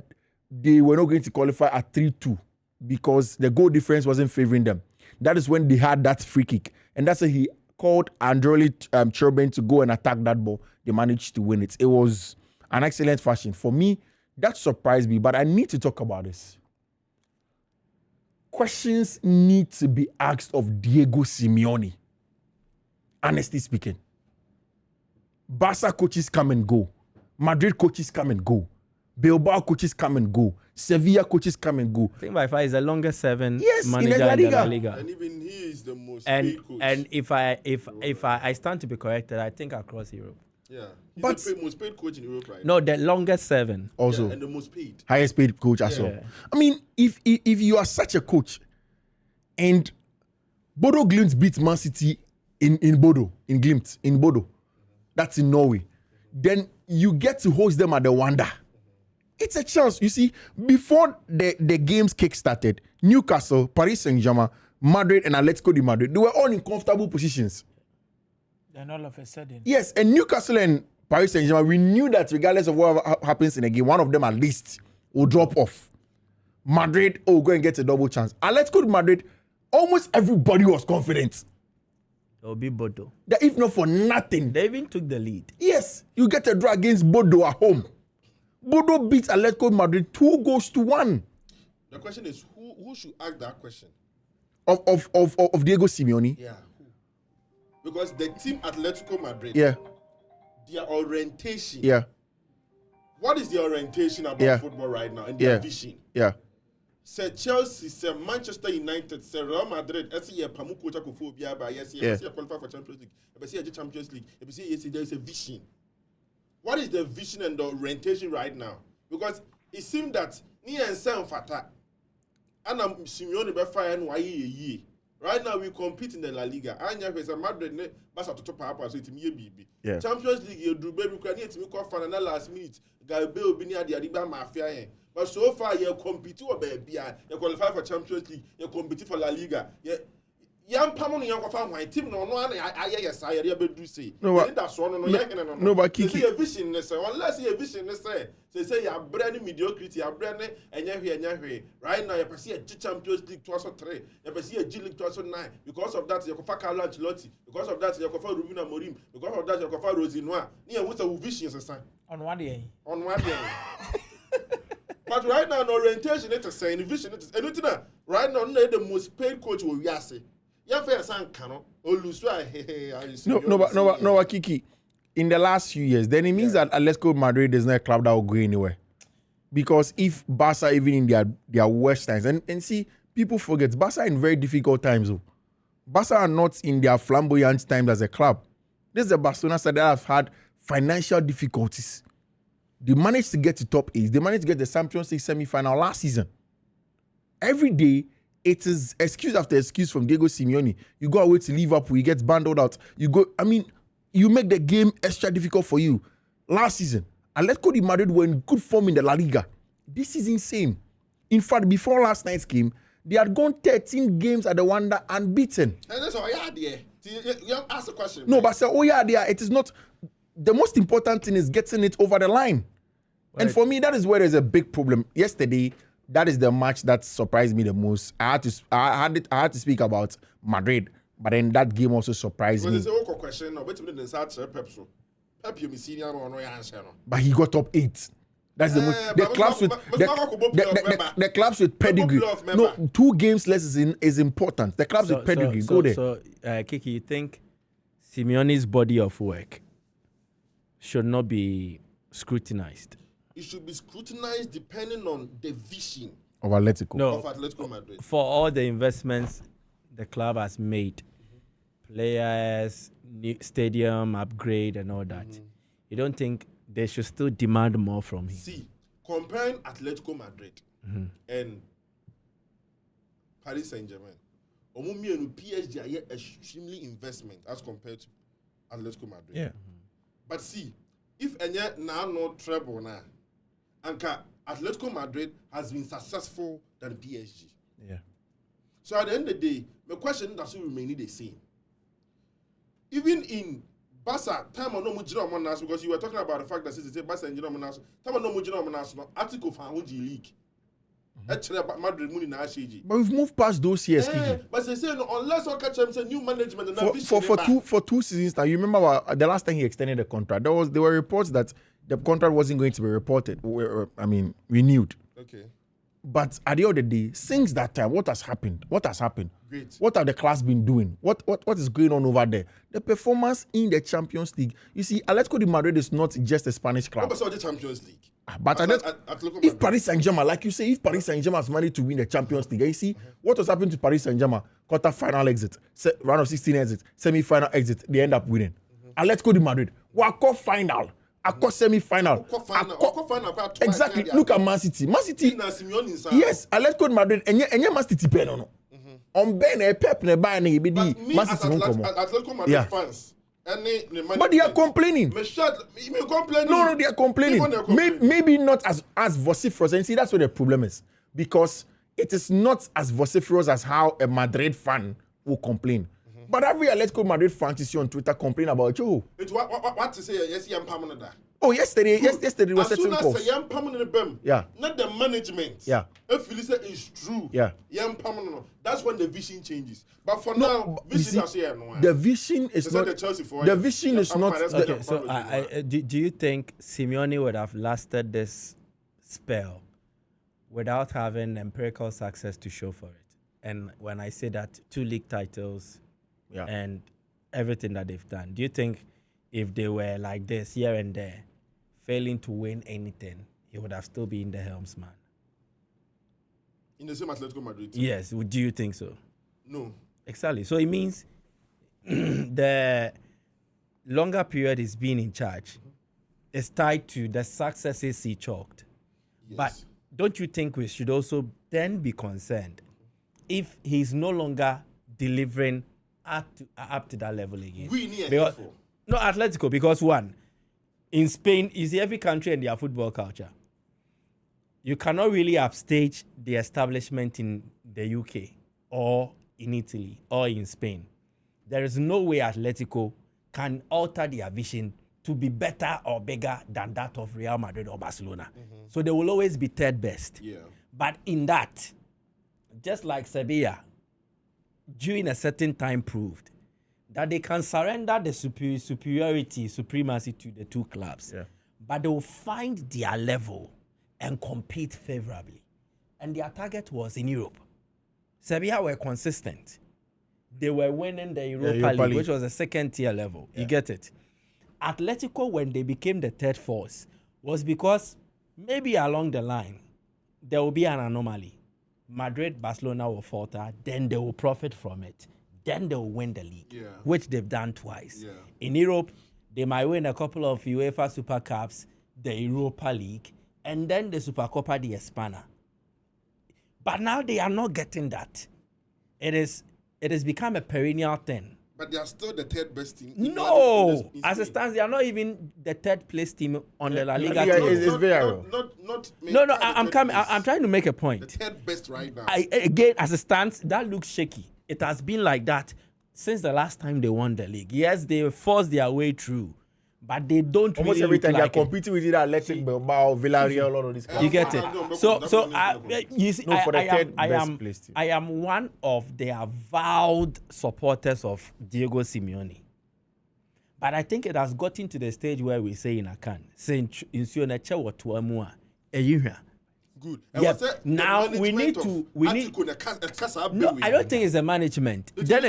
they were not going to qualify at 3-2 because the goal difference wasn't favoring them. That is when they had that free kick. And that's why he called Androli Cherben to go and attack that ball. They managed to win it. It was an excellent fashion. For me, that surprised me, but I need to talk about this. Questions need to be asked of Diego Simeone. Honestly speaking. Barca coaches come and go. Madrid coaches come and go. Bilbao coaches come and go. Sevilla coaches come and go. I think by far is the longest 7 manager in the La Liga. And even he is the most And paid coach. and if I stand to be corrected, I think across Europe. Yeah. He's But- the most paid coach in Europe right No, the longest 7. Also, now. And the most paid. highest paid coach as well. Yeah. I mean, if you are such a coach and Bodo Glimt beat Man City in Boadu, in Glimt, in Boadu. That's in Norway. Then you get to host them at the Wanda. It's a chance. You see, before the games kick-started, Newcastle, Paris Saint-Germain, Madrid, and Atletico de Madrid, they were all in comfortable positions. Then all of a sudden. Yes, and Newcastle and Paris Saint-Germain, we knew that regardless of what happens in a game, one of them at least will drop off. Madrid, go and get a double chance. Atletico de Madrid, almost everybody was confident. It'll be Boadu. That if not for nothing. They even took the lead. Yes, you get a draw against Boadu at home. Boadu beats Atletico de Madrid 2-1. The question is, who should ask that question? Of Diego Simeone? Yeah. Who? Because the team Atletico Madrid, yeah, their orientation. Yeah. What is the orientation about football right now and their vision? Yeah. Say Chelsea, say Manchester United, say Real Madrid, say Pamuku Chakophobia, yes, qualify for Champions League. Say Champions League. Yes, there is a vision. What is the vision and the orientation right now? Because it seems that ni and Sam Fata and Simeone be fire and why right now we compete in the La Liga. Anya is a Madrid ne basa to top up so it me bibi. Champions League you do baby can it me call for na last minute. Guy be obi ni ade ba mafia. But so far you compete o baby you qualify for Champions League, you compete for La Liga. Yam pamon yan kofa hwan team no yes I be do say. No but Kiki. See a vision say unless you vision say ya brand mediocrity, ya brand enya right now you pursue a Champions League 2003, you pursue a G League 2009 because of that you kofa Carlo Ancelotti, because of that you kofa Ruben Amorim, because of that you kofa Rosenior. Ni what's a vision say on one day. But right now no orientation it is saying vision it is anything right now the most paid coach will say no, but Kiki, in the last few years, then it means that Atletico Madrid is not a club that will go anywhere. Because if Barca, even in their worst times, and see, people forget, Barca in very difficult times. Barca are not in their flamboyant times as a club. This is a Barcelona side that have had financial difficulties. They managed to get to top 8. They managed to get the Champions League semi-final last season. Every day, it is excuse after excuse from Diego Simeone. You go away to Liverpool, you get bundled out. You make the game extra difficult for you. Last season, Atletico de Madrid were in good form in the La Liga. This is insane. In fact, before last night's game, they had gone 13 games at the Wanda unbeaten. And that's all you ask the question. No, but say, it is not. The most important thing is getting it over the line. Right. And for me, that is where there's a big problem. Yesterday, that is the match that surprised me the most. I had to speak about Madrid, but then that game also surprised me. But he got top 8. That's the most. The clubs with pedigree. No, 2 games less is important. The clubs with pedigree go there. So, Kiki, you think Simeone's body of work should not be scrutinized? It should be scrutinized depending on the vision of Atletico. Of Atletico Madrid. For all the investments the club has made, players, new stadium upgrade and all that, you don't think they should still demand more from him? See, comparing Atletico Madrid and Paris Saint-Germain, PSG are extremely investment as compared to Atletico Madrid. Yeah. But see, if any now no treble now, Anka Atletico Madrid has been successful than PSG. Yeah. So at the end of the day, my question doesn't remain the same. Even in Barca, time on no mujina monas because you were talking about the fact that since Barca and Monas, time on no mujina monas, no article for league. Actually, Madrid money na shiji. But we've moved past those years, Kiki. But they say no, unless I catch them, say new management and for 2 seasons now. You remember the last time he extended the contract? There were reports that the contract wasn't going to be renewed. Okay. But at the end of the day, since that time, what has happened? Great. What have the class been doing? What is going on over there? The performance in the Champions League. You see, Atletico de Madrid is not just a Spanish club. What about the Champions League? But if Paris Saint-Germain, like you say, if Paris Saint-Germain has managed to win the Champions League, you see what was happening to Paris Saint-Germain? Quarter-final exit, round of 16 exit, semi-final exit, they end up winning. Atletico de Madrid, Wako final. Across semi-final. Exactly. Look at Man City. Yes, Atletico de Madrid. And Man City. On Ben a pep ne buy ne But BD. me as Atletico Madrid fans, But they are complaining. Me complaining. No, they are complaining. Maybe not as vociferous. And see, that's where the problem is. Because it is not as vociferous as how a Madrid fan will complain. But every Atletico Madrid fan you see on Twitter complain about you. It's what to say? Yes, I'm permanent. Oh, yesterday was as soon setting as I am permanent, yeah, not the management. Yeah, if you say it's true. Yeah, young permanent. That's when the vision changes. But for now, vision is here. The vision is not. The vision is not. Okay, so do you think Simeone would have lasted this spell without having empirical success to show for it? And when I say that, 2 league titles, and everything that they've done, do you think if they were like this here and there, failing to win anything, he would have still been the helmsman? In the same Atletico Madrid? Yes. Do you think so? No. Exactly. So it means the longer period he's been in charge is tied to the successes he chalked. Yes. But don't you think we should also then be concerned if he's no longer delivering up to that level again? We need no, Atletico, because one, in Spain, you see every country and their football culture. You cannot really upstage the establishment in the UK or in Italy or in Spain. There is no way Atletico can alter their vision to be better or bigger than that of Real Madrid or Barcelona. So they will always be third best. Yeah. But in that, just like Sevilla, during a certain time proved that they can surrender the supremacy to the 2 clubs. Yeah. But they will find their level and compete favorably. And their target was in Europe. Sevilla were consistent. They were winning the Europa League, which was a 2nd-tier level. Yeah. You get it? Atletico, when they became the 3rd force, was because maybe along the line, there will be an anomaly. Madrid, Barcelona will falter, then they will profit from it. Then they will win the league, which they've done twice. Yeah. In Europe, they might win a couple of UEFA Super Cups, the Europa League, and then the Supercopa de España. But now they are not getting that. It has become a perennial thing. But they are still the 3rd best team. No, as it stands, they are not even the 3rd place team on the La Liga. It's very No, I'm coming. I'm trying to make a point. The 3rd best right now. Again, as it stands, that looks shaky. It has been like that since the last time they won the league. Yes, they forced their way through, but they don't almost really every time like they are competing with either Athletic Bilbao, Villarreal, all of these. You get it. You see, I am one of the avowed supporters of Diego Simeone. But I think it has gotten to the stage where we say in Akan, saying good. Yep. Now we need. No, I don't think it's the management. Then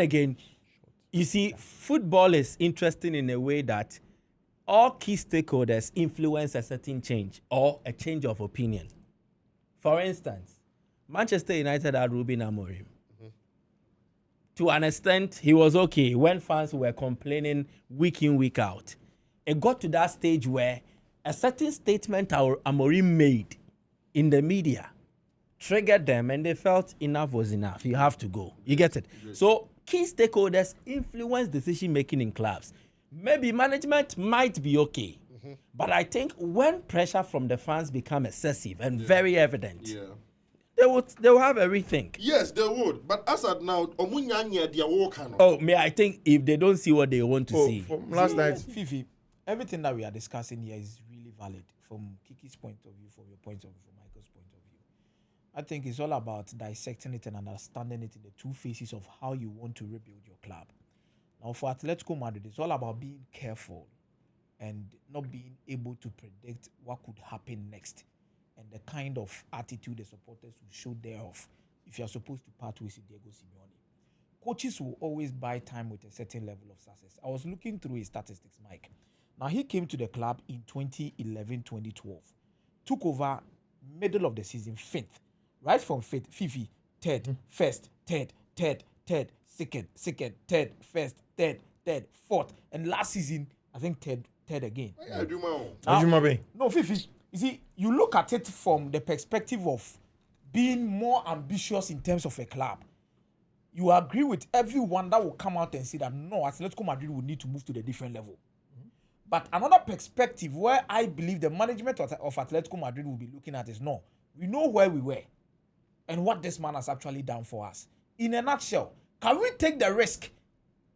again, you see, football is interesting in a way that all key stakeholders influence a certain change or a change of opinion. For instance, Manchester United had Ruben Amorim. To an extent, he was okay when fans were complaining week in, week out. It got to that stage where a certain statement Amorim made in the media triggered them and they felt enough was enough. You have to go. You get it? Yes. So key stakeholders influence decision-making in clubs. Maybe management might be okay. But I think when pressure from the fans become excessive and very evident, they will have a rethink. Yes, they would. But as at now, I think if they don't see what they want to see. From last night, Fiifi, everything that we are discussing here is really valid from Kiki's point of view, from your point of view, from Michael's point of view. I think it's all about dissecting it and understanding it in the 2 phases of how you want to rebuild your club. Now, for Atletico Madrid, it's all about being careful and not being able to predict what could happen next and the kind of attitude the supporters will show thereof if you're supposed to part with Diego Simeone. Coaches will always buy time with a certain level of success. I was looking through his statistics, Mike. Now, he came to the club in 2011-2012, took over middle of the season, 5th. Right from 5th, Fiifi, 3rd, 1st, 3rd, 2nd, 3rd, 1st, 3rd, 4th. And last season, I think 3rd again. No, Fiifi, you see, you look at it from the perspective of being more ambitious in terms of a club, you agree with everyone that will come out and say that no, Atletico Madrid will need to move to the different level. But another perspective where I believe the management of Atletico Madrid will be looking at is no, we know where we were and what this man has actually done for us. In a nutshell, can we take the risk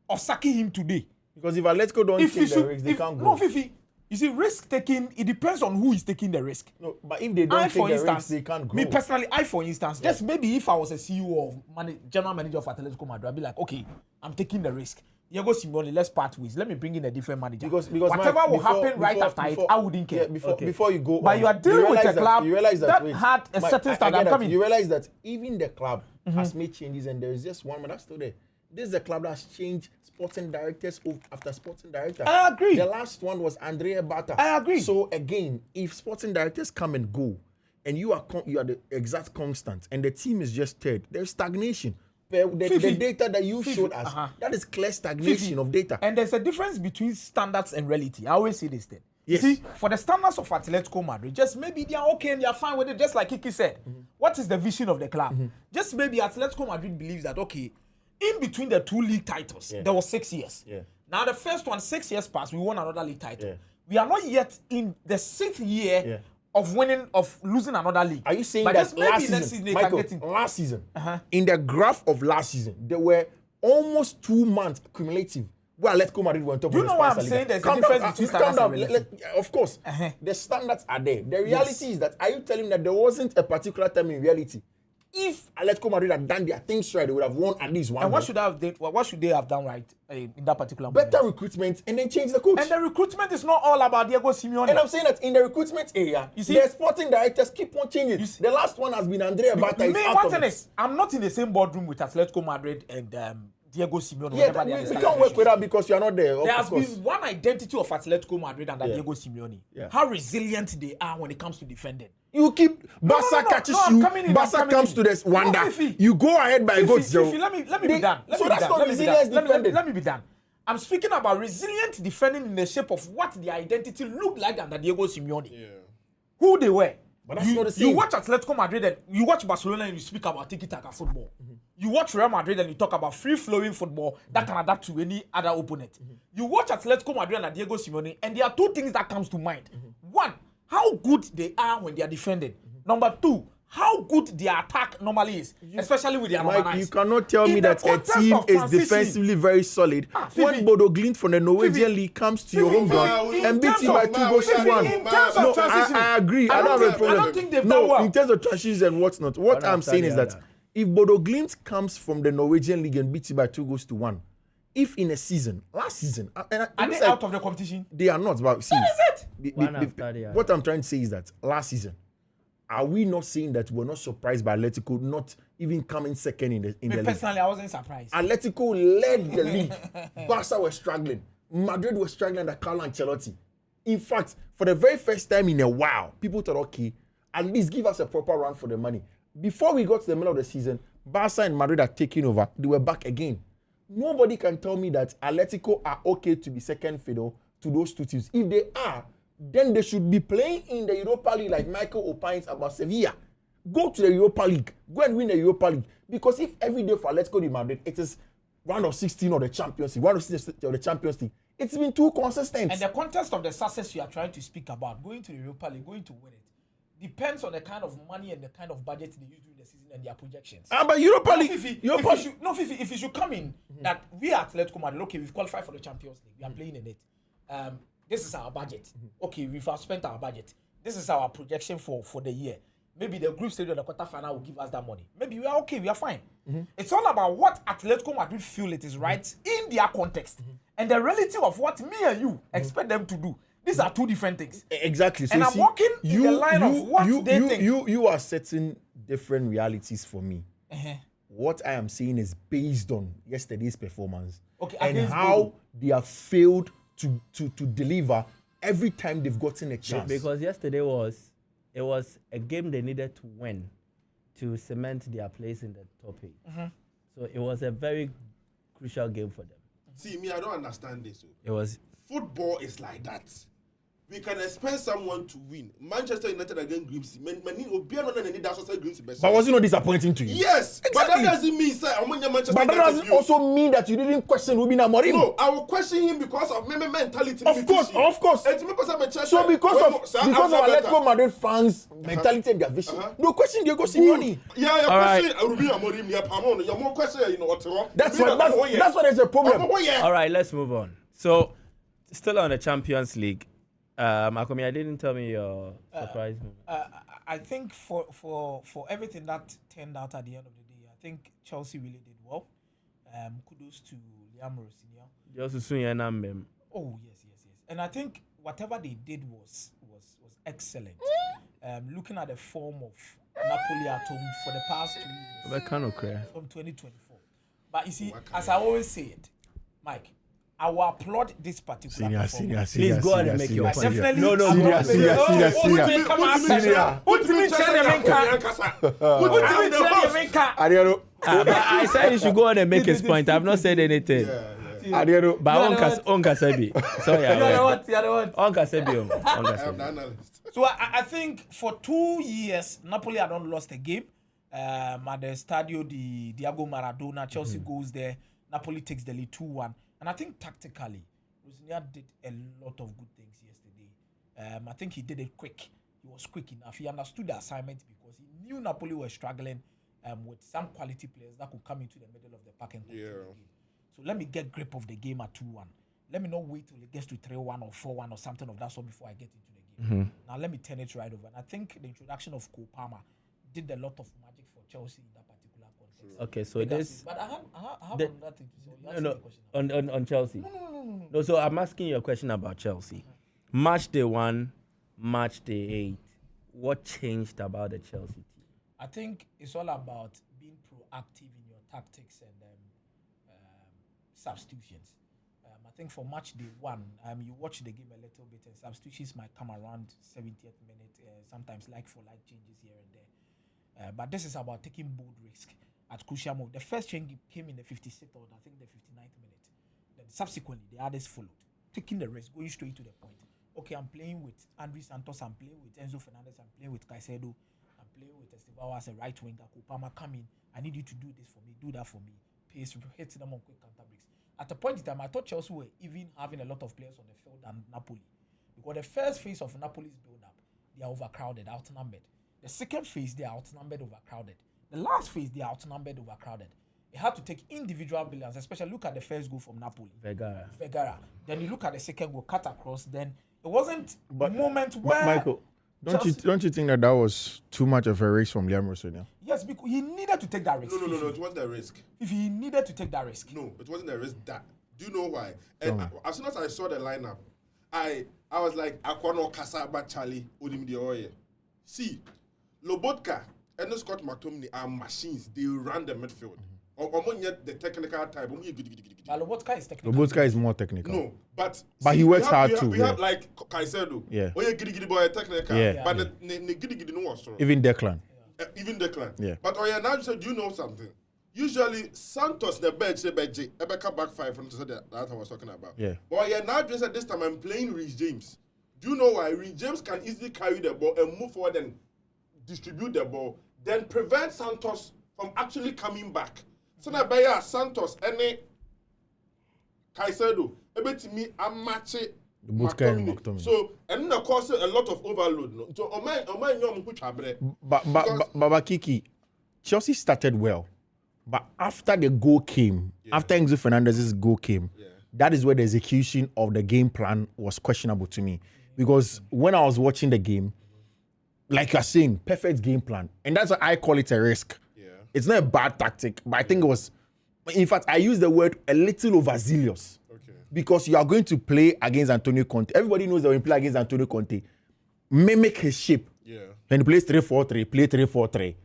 of sacking him today? Because if Atletico don't take the risk, they can't go. No, Fiifi, you see, risk taking, it depends on who is taking the risk. No, but if they don't take the risk, they can't grow. Me personally, for instance, just maybe if I was a CEO of general manager of Atletico Madrid, I'd be like, okay, I'm taking the risk. Diego Simeone, let's part ways. Let me bring in a different manager. Because whatever will happen right after it, I wouldn't care. Yeah, before you go, but you are dealing with a club that had a certain standard. You realize that even the club has made changes, and there is just one man that's still there. This is a club that has changed sporting directors after sporting director. I agree. The last one was Andrea Bata. I agree. So again, if sporting directors come and go, and you are the exact constant, and the team is just third, there's stagnation. The data that you showed us, that is clear stagnation of data. And there's a difference between standards and reality. I always say this thing. Yes. See, for the standards of Atletico Madrid, just maybe they are okay and they are fine with it, just like Kiki said. What is the vision of the club? Just maybe Atletico Madrid believes that, okay, in between the 2 league titles, there was 6 years. Yeah. Now the first one, 6 years passed, we won another league title. Yeah. We are not yet in the 6th year of losing another league. Are you saying that last season, in the graph of last season, there were almost 2 months cumulative where Atletico Madrid went top of the Spanish Liga? You know what I'm saying? There's a difference between standards and reality. Of course, the standards are there. The reality is that, are you telling me that there wasn't a particular time in reality? If Atletico Madrid had done their things right, they would have won at least one. And what should they have done right in that particular moment? Better moment? Recruitment and then change the coach. And the recruitment is not all about Diego Simeone. And I'm saying that in the recruitment area, you see, the sporting directors keep on changing. The last one has been Andrea Bata. I'm not in the same boardroom with Atletico Madrid and Diego Simeone. Yeah, we can't work with that because you are not there. There has been one identity of Atletico Madrid under Diego Simeone. Yeah. How resilient they are when it comes to defending. You keep Barca catches you. Barca comes to this wonder. You go ahead by goats, Joe. Let me be done. Let me be done. I'm speaking about resilient defending in the shape of what the identity looked like under Diego Simeone. Yeah. Who they were. But that's not the same. You watch Atletico Madrid and you watch Barcelona and you speak about tiki-taka football. You watch Real Madrid and you talk about free-flowing football that can adapt to any other opponent. You watch Atletico Madrid and Diego Simeone, and there are 2 things that comes to mind. One, how good they are when they are defending. Number 2, how good their attack normally is, especially with their number 9. You cannot tell me that a team is defensively very solid when Boadu Glimt from the Norwegian league comes to your home ground and beats you by 2 goals to 1. No, I agree. I don't have a problem. I don't think they've done well. In terms of transitions and what's not, what I'm saying is that if Boadu Glimt comes from the Norwegian league and beats you by 2 goals to 1, if in a season, last season, are they out of the competition? They are not. But see, that is it. What I'm trying to say is that last season, are we not saying that we're not surprised by Atletico not even coming second in the league? Personally, I wasn't surprised. Atletico led the league. Barca were struggling. Madrid was struggling under Carlo Ancelotti. In fact, for the very first time in a while, people thought, okay, at least give us a proper run for the money. Before we got to the middle of the season, Barca and Madrid are taking over. They were back again. Nobody can tell me that Atletico are okay to be second fiddle to those 2 teams. If they are, then they should be playing in the Europa League like Michael opines about Sevilla. Go to the Europa League. Go and win the Europa League. Because if every day for Atletico de Madrid, it is round of 16 of the Champions League, round of 16 of the Champions League, it's been too consistent. And the context of the success you are trying to speak about, going to the Europa League, going to win it, depends on the kind of money and the kind of budget they use during the season and their projections. But Europa League... Fiifi, if you should come in, that we at Atletico Madrid, okay, we've qualified for the Champions League, we are playing in it. This is our budget. Okay, we've spent our budget. This is our projection for the year. Maybe the group stage or the quarterfinal will give us that money. Maybe we are okay, we are fine. It's all about what Atletico Madrid feel it is right in their context. And the reality of what me and you expect them to do. These are 2 different things. Exactly. So and I'm walking in the line of what they think. You are setting different realities for me. What I am saying is based on yesterday's performance. Okay, and how they have failed to deliver every time they've gotten a chance. Because yesterday was a game they needed to win to cement their place in the top 8. So it was a very crucial game for them. See, me, I don't understand this. It was football is like that. we can expect someone to win. Manchester United against Grimsby. But was it not disappointing to you? Yes, exactly. But that doesn't mean Manchester But that United doesn't also mean that you didn't question Ruben Amorim. No, I will question him because of mentality. Of course. So because of Atletico Madrid fans' mentality and their vision, no question Diego Simeone. That's why there's a problem. All right, let's move on. So, still on the Champions League. Akomea, didn't tell me your surprise moment. I think for everything that turned out at the end of the day, I think Chelsea really did well. Kudos to Liam Rosenior. Oh yes. And I think whatever they did was excellent. Looking at the form of Napoli at home for the past 2 years from 2024. But you see, as I always say it, Mike, I will applaud this particular performance. Please go ahead and make your point. Definitely. No. I said you should go on and make his point. I've not said anything. But Onka Sebi. Sorry, Onka Sebi. So I think for 2 years, Napoli had not lost a game. At the Stadio di Diego Maradona, Chelsea goes there. Napoli takes the lead 2-1. And I think tactically, Rosenior did a lot of good things yesterday. I think he did it quick. He was quick enough. He understood the assignment because he knew Napoli were struggling with some quality players that could come into the middle of the pack and control the game. So let me get grip of the game at 2-1. Let me not wait till it gets to 3-1 or 4-1 or something of that sort before I get into the game. Now let me turn it right over. And I think the introduction of Cole Palmer did a lot of magic for Chelsea in that particular context. Okay, so this... But I have another thing to say. On Chelsea. No, so I'm asking you a question about Chelsea. Match day 1, match day 8. What changed about the Chelsea team? I think it's all about being proactive in your tactics and substitutions. I think for match day 1, you watch the game a little bit and substitutions might come around 70th minute, sometimes like changes here and there. But this is about taking bold risk at crucial moment. The first change came in the 56th or I think the 59th minute. Then subsequently, the others followed, taking the risk, going straight to the point. Okay, I'm playing with Andri Santos, I'm playing with Enzo Fernandez, I'm playing with Caicedo, I'm playing with Estevao as a right winger. Kopama, come in. I need you to do this for me, do that for me. Pace, hit them on quick counter breaks. At a point in time, I thought Chelsea were even having a lot of players on the field than Napoli. Because the first phase of Napoli's build-up, they are overcrowded, outnumbered. The second phase, they are outnumbered, overcrowded. The last phase, they are outnumbered, overcrowded. It had to take individual brilliance, especially look at the first goal from Napoli. Vergara. Then you look at the second goal, cut across. Then it wasn't a moment where... Michael, don't you think that was too much of a risk from Liam Rosenior? Yes, because he needed to take that risk. No, it wasn't a risk. If he needed to take that risk. No, it wasn't a risk. Do you know why? And as soon as I saw the lineup, I was like, Akwano Kasaba Charlie Odim the Oye. See, Lobotka and Scott McTominay are machines. They run the midfield. Yet the technical type. But Lobotka is technical. Lobotka is more technical. No, but he works hard too. We have like Caicedo. Yeah. Oh, giddy boy technical. Yeah. But the giddy no was strong. Even Declan. Even Declan. Yeah. But now you said, do you know something? Usually Santos the bench say Beji Ebeka back 5 from that I was talking about. Yeah. But now just at this time I'm playing Reece James. Do you know why? Reece James can easily carry the ball and move forward and distribute the ball, then prevent Santos from actually coming back. So now by Santos any Caicedo to me a match McTominay. So and that causes a lot of overload. No? So but Kiki, Chelsea started well. But after the goal came, after Enzo Fernandez's goal came, that is where the execution of the game plan was questionable to me. Because when I was watching the game, like you're saying, perfect game plan. And that's why I call it a risk. Yeah. It's not a bad tactic, but I think it was, in fact, I use the word a little overzealous. Okay. Because you are going to play against Antonio Conte. Everybody knows that when you play against Antonio Conte, mimic his shape. Yeah. When he plays 3-4-3, play 3-4-3.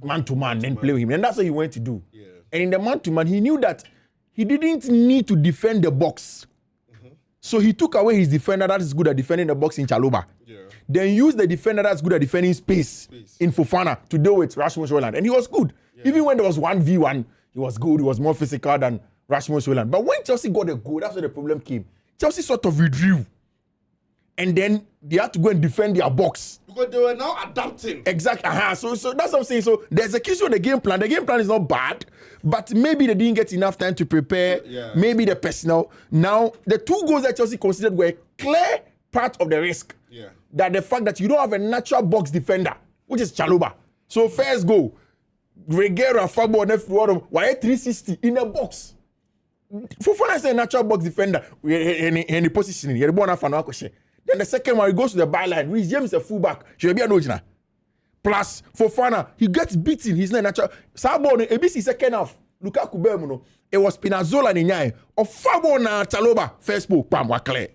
Man-to-man, then play with him. And that's what he went to do. Yeah. And in the man-to-man, he knew that he didn't need to defend the box. So he took away his defender that is good at defending the box in Chalobah. Yeah. Then used the defender that's good at defending space in Fofana to deal with Rasmus Hojlund. And he was good. Yeah. Even when there was 1v1, he was good. He was more physical than Rasmus Hojlund. But when Chelsea got a goal, that's where the problem came. Chelsea sort of withdrew. and then they had to go and defend their box. Because they were now adapting. Exactly. So that's what I'm saying. So there's a issue with the game plan. The game plan is not bad, but maybe they didn't get enough time to prepare. Yeah. Maybe the personnel. Now, the 2 goals that Chelsea considered were a clear part of the risk. Yeah. That the fact that you don't have a natural box defender, which is Chaluba. So first goal, Reguero and Fabo on F1, why 360 in the box. Fofana is a natural box defender. Any positioning. You're born after no. Then the second one, he goes to the byline. Reece James is a fullback. Should be an original. Plus, Fofana, he gets beaten. He's not natural. Sabo, ABC second half. Lukaku Bemuno. It was Pinazzola and Inyai. Or Fabo na Chaloba. First ball, bam, were clear.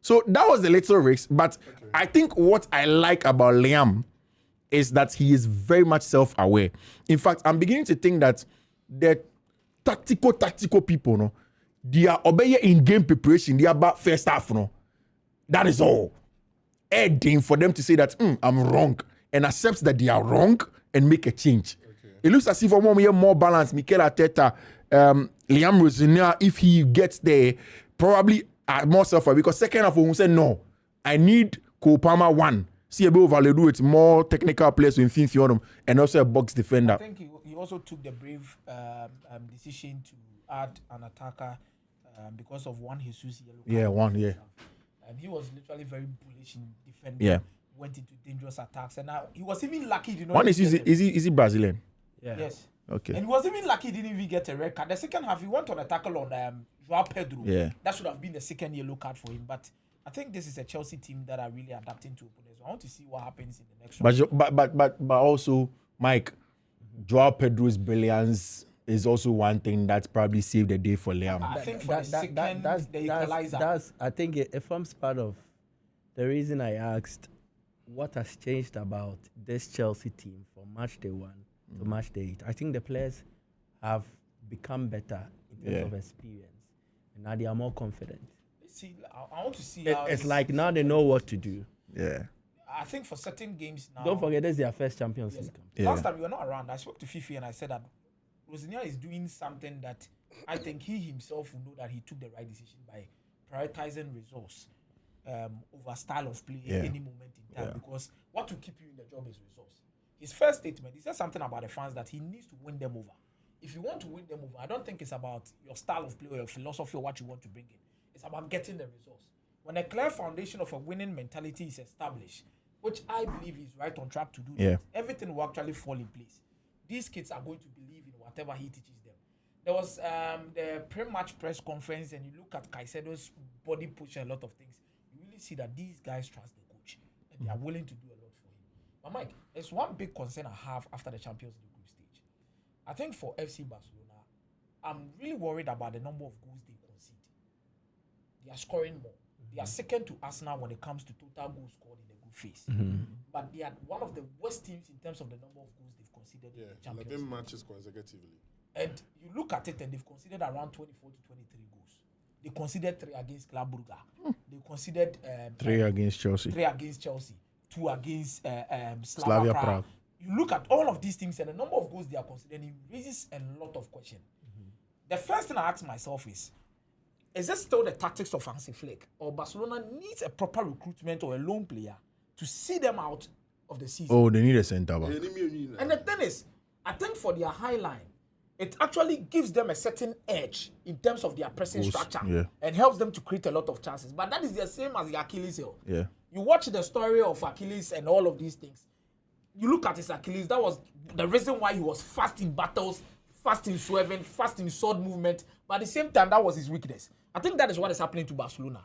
So that was the little risk. But I think what I like about Liam is that he is very much self-aware. In fact, I'm beginning to think that the tactical people, no, they are obeying in-game preparation. They are about first half, no. That is all. Adding for them to say that I'm wrong and accept that they are wrong and make a change. Okay. It looks as if I'm more balanced. Mikel Arteta, Liam Rosenior, if he gets there, probably are more self-aware because second half we say no, I need Kopama 1. See a bit of Valedu with more technical players in Fiifi on him and also a box defender. I think he also took the brave decision to add an attacker because of one Jesus yellow card. Yeah, one, yeah. He was literally very bullish in defending. Yeah. Went into dangerous attacks, and now he was even lucky. One is he Brazilian? Yeah. Yes. Okay. And he was even lucky he didn't even get a red card. The second half, he went on a tackle on Joao Pedro. Yeah. That should have been the second yellow card for him. But I think this is a Chelsea team that are really adapting to opponents. I want to see what happens in the next round. But also, Mike, Joao Pedro's brilliance is also one thing that probably saved the day for Liam. I think for the equalizer. I think it forms part of the reason I asked what has changed about this Chelsea team from match day 1 to match day 8. I think the players have become better in terms of experience, and now they are more confident. See, I want to see how it's like now they know what to do. Yeah. I think for certain games now. Don't forget, this is their first Champions League. Yeah. Last time you were not around, I spoke to Fiifi and I said that Rosenior is doing something that I think he himself will know that he took the right decision by prioritizing resource over style of play at any moment in time. Because what will keep you in the job is resource. His first statement, he said something about the fans that he needs to win them over. If you want to win them over, I don't think it's about your style of play or your philosophy or what you want to bring in. It's about getting the resource. When a clear foundation of a winning mentality is established, which I believe he's right on track to do, everything will actually fall in place. These kids are going to believe in whatever he teaches them. There was the pre-match press conference, and you look at Caicedo's body push and a lot of things. You really see that these guys trust the coach, and they are willing to do a lot for him. But Mike, there's one big concern I have after the Champions League group stage. I think for FC Barcelona, I'm really worried about the number of goals they concede. They are scoring more. They are second to Arsenal when it comes to total goals scored in the group phase. But they are one of the worst teams in terms of the number of goals they've conceded in the Champions League. 11 matches consecutively. And you look at it and they've conceded around 24 to 23 goals. They conceded 3 against Club Brugge. They conceded 3 against Chelsea. 3 against Chelsea. 2 against Slavia Prague. You look at all of these things and the number of goals they are considering raises a lot of questions. The first thing I ask myself is this still the tactics of Hansi Flick, or Barcelona needs a proper recruitment or a loan player to see them out of the season? Oh, they need a centre back. And the thing is, I think for their high line, it actually gives them a certain edge in terms of their pressing structure and helps them to create a lot of chances. But that is the same as the Achilles heel. Yeah. You watch the story of Achilles and all of these things. You look at his Achilles, that was the reason why he was fast in battles, fast in swerving, fast in sword movement. But at the same time, that was his weakness. I think that is what is happening to Barcelona.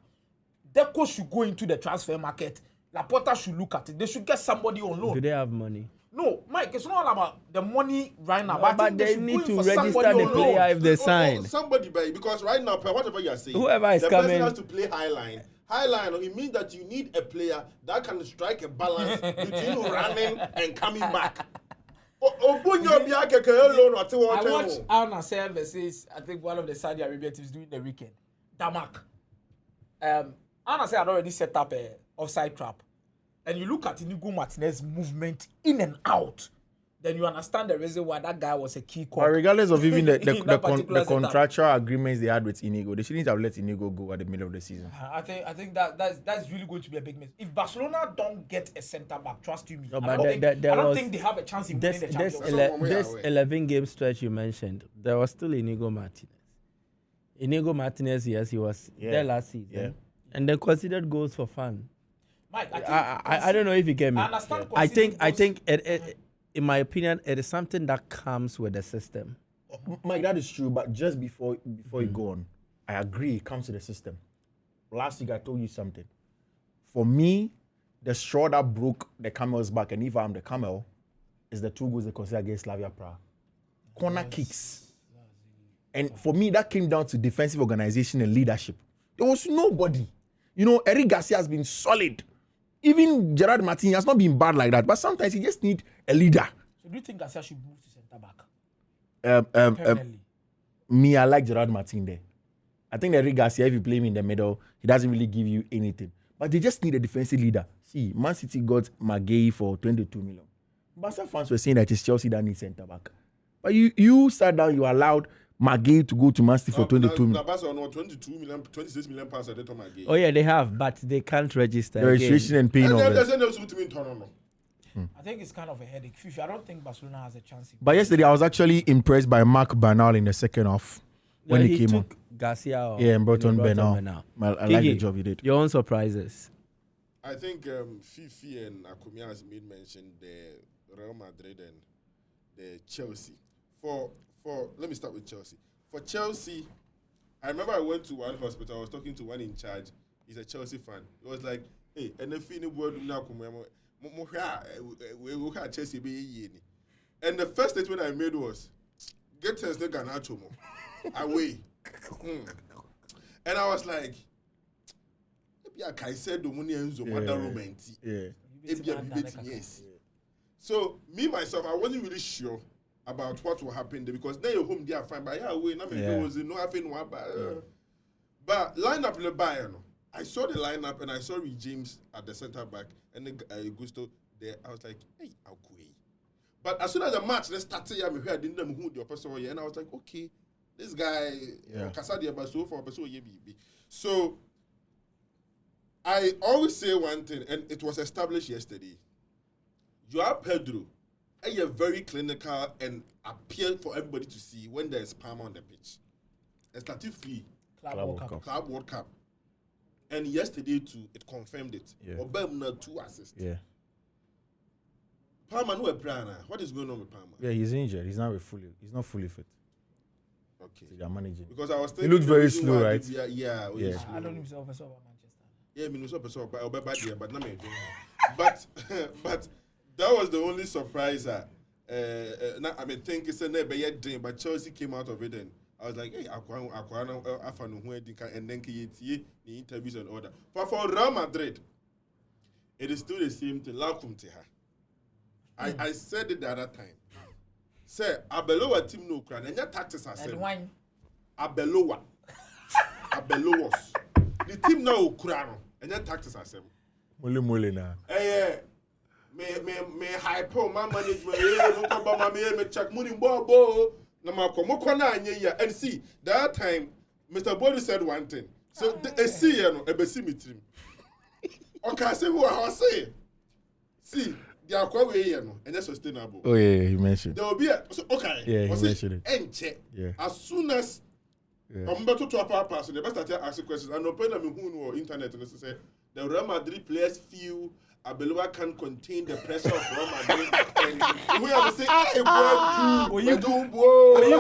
Deco should go into the transfer market. Laporta should look at it. They should get somebody on loan. Do they have money? No, Mike, it's not all about the money right now. But they need to register the player if they sign. Somebody, because right now, whatever you are saying, whoever is coming, person has to play high line. High line, it means that you need a player that can strike a balance between running and coming back. I watched Al Nassr versus, I think, one of the Saudi Arabia teams during the weekend. Damak. Al Nassr had already set up an offside trap. And you look at Inigo Martinez's movement in and out. then you understand the reason why that guy was a key call. But regardless of even In that particular the setup. contractual agreements they had with Inigo, they shouldn't have let Inigo go at the middle of the season. I think that's really going to be a big miss. If Barcelona don't get a centre back, trust you me, No, I but don't think they have a chance in winning the Champions League. This 11 game stretch you mentioned, there was still Inigo Martinez. Inigo Martinez, yes, he was there last season. Yeah. And they considered goals for fun. Mike, I don't know if you get me. I understand. I think it, in my opinion, it is something that comes with the system. Mike, that is true, but just before you go on, I agree it comes to the system. Last week I told you something. For me, the straw that broke the camel's back, and if I'm the camel, is the 2 goals they considered against Slavia Prague. Corner kicks. And for me, that came down to defensive organization and leadership. There was nobody. You know, Eric Garcia has been solid. Even Gerard Martin has not been bad like that, but sometimes he just need a leader. So do you think Garcia should move to centre back? Permanently. Me, I like Gerard Martin there. I think Eric Garcia, if you play him in the middle, he doesn't really give you anything. But they just need a defensive leader. See, Man City got Maguire for 22 million. Barca fans were saying that it's Chelsea that needs centre back. But you sat down, you allowed Maguire to go to Man City for 22 million. Barca on 22 million, 26 million pounds at the time Maguire. Oh yeah, they have, but they can't register. The registration and paying of it. I think it's kind of a headache. Fiifi, I don't think Barcelona has a chance. But yesterday, I was actually impressed by Mark Bernal in the second half when he came on. Garcia. And brought on Bernal. I like the job he did. Your own surprises. I think Fiifi and Akomea has made mention the Real Madrid and the Chelsea. For let me start with Chelsea. For Chelsea, I remember I went to one hospital. I was talking to one in charge. He's a Chelsea fan. He was like, "Hey, and if you Chelsea be and the first statement I made was, "Get us the Garnacho away." And I was like, I said the money and romantic. Yes. So me myself, I wasn't really sure about what will happen there because then you're home there fine, but there was no having one. But lineup the Bayern, I saw the lineup and I saw Reece James at the centre back and then Gusto there. I was like, hey, Akomea. But as soon as the match started, I didn't know who the person was, and I was like, okay, this guy, Kasadia Baso for Baso Yebi. So I always say one thing, and it was established yesterday. Joao Pedro, you're very clinical and appeal for everybody to see when there's Palmer on the pitch. Estatively, Club World Cup. And yesterday too, it confirmed it. Obama 2 assists. Yeah. Palmer no Prana. What is going on with Palmer? Yeah, he's injured. He's not fully fit. Okay. So they're managing. Because I was thinking he looked very slow, right? Yeah. I don't even know about Manchester. Yeah, I mean, but not me. But that was the only surprise. I mean, think it's a never yet dream, but Chelsea came out of it, and I was like, hey, and then the interviews and all that. But for Real Madrid, it is still the same thing. I said it the other time. Say, Abelowa team no crown, and your taxes are same. Abelowa. The team now crown, and your taxes are same. Mole na. Me hypo my management. Me check money bo. Na mako na anya and see that time Mr. Boadu said one thing. So see no e be see me team. Okay, say who I say. See, the akwa we here no, and sustainable. Oh yeah, he mentioned. There will be okay. Yeah, he mentioned it. Enche. Yeah. As soon as I'm about to our so they best start asking questions. And open them who on internet and say the Real Madrid players feel Abelowa can contain the pressure of Real Madrid. And we have to say, hey, boy, you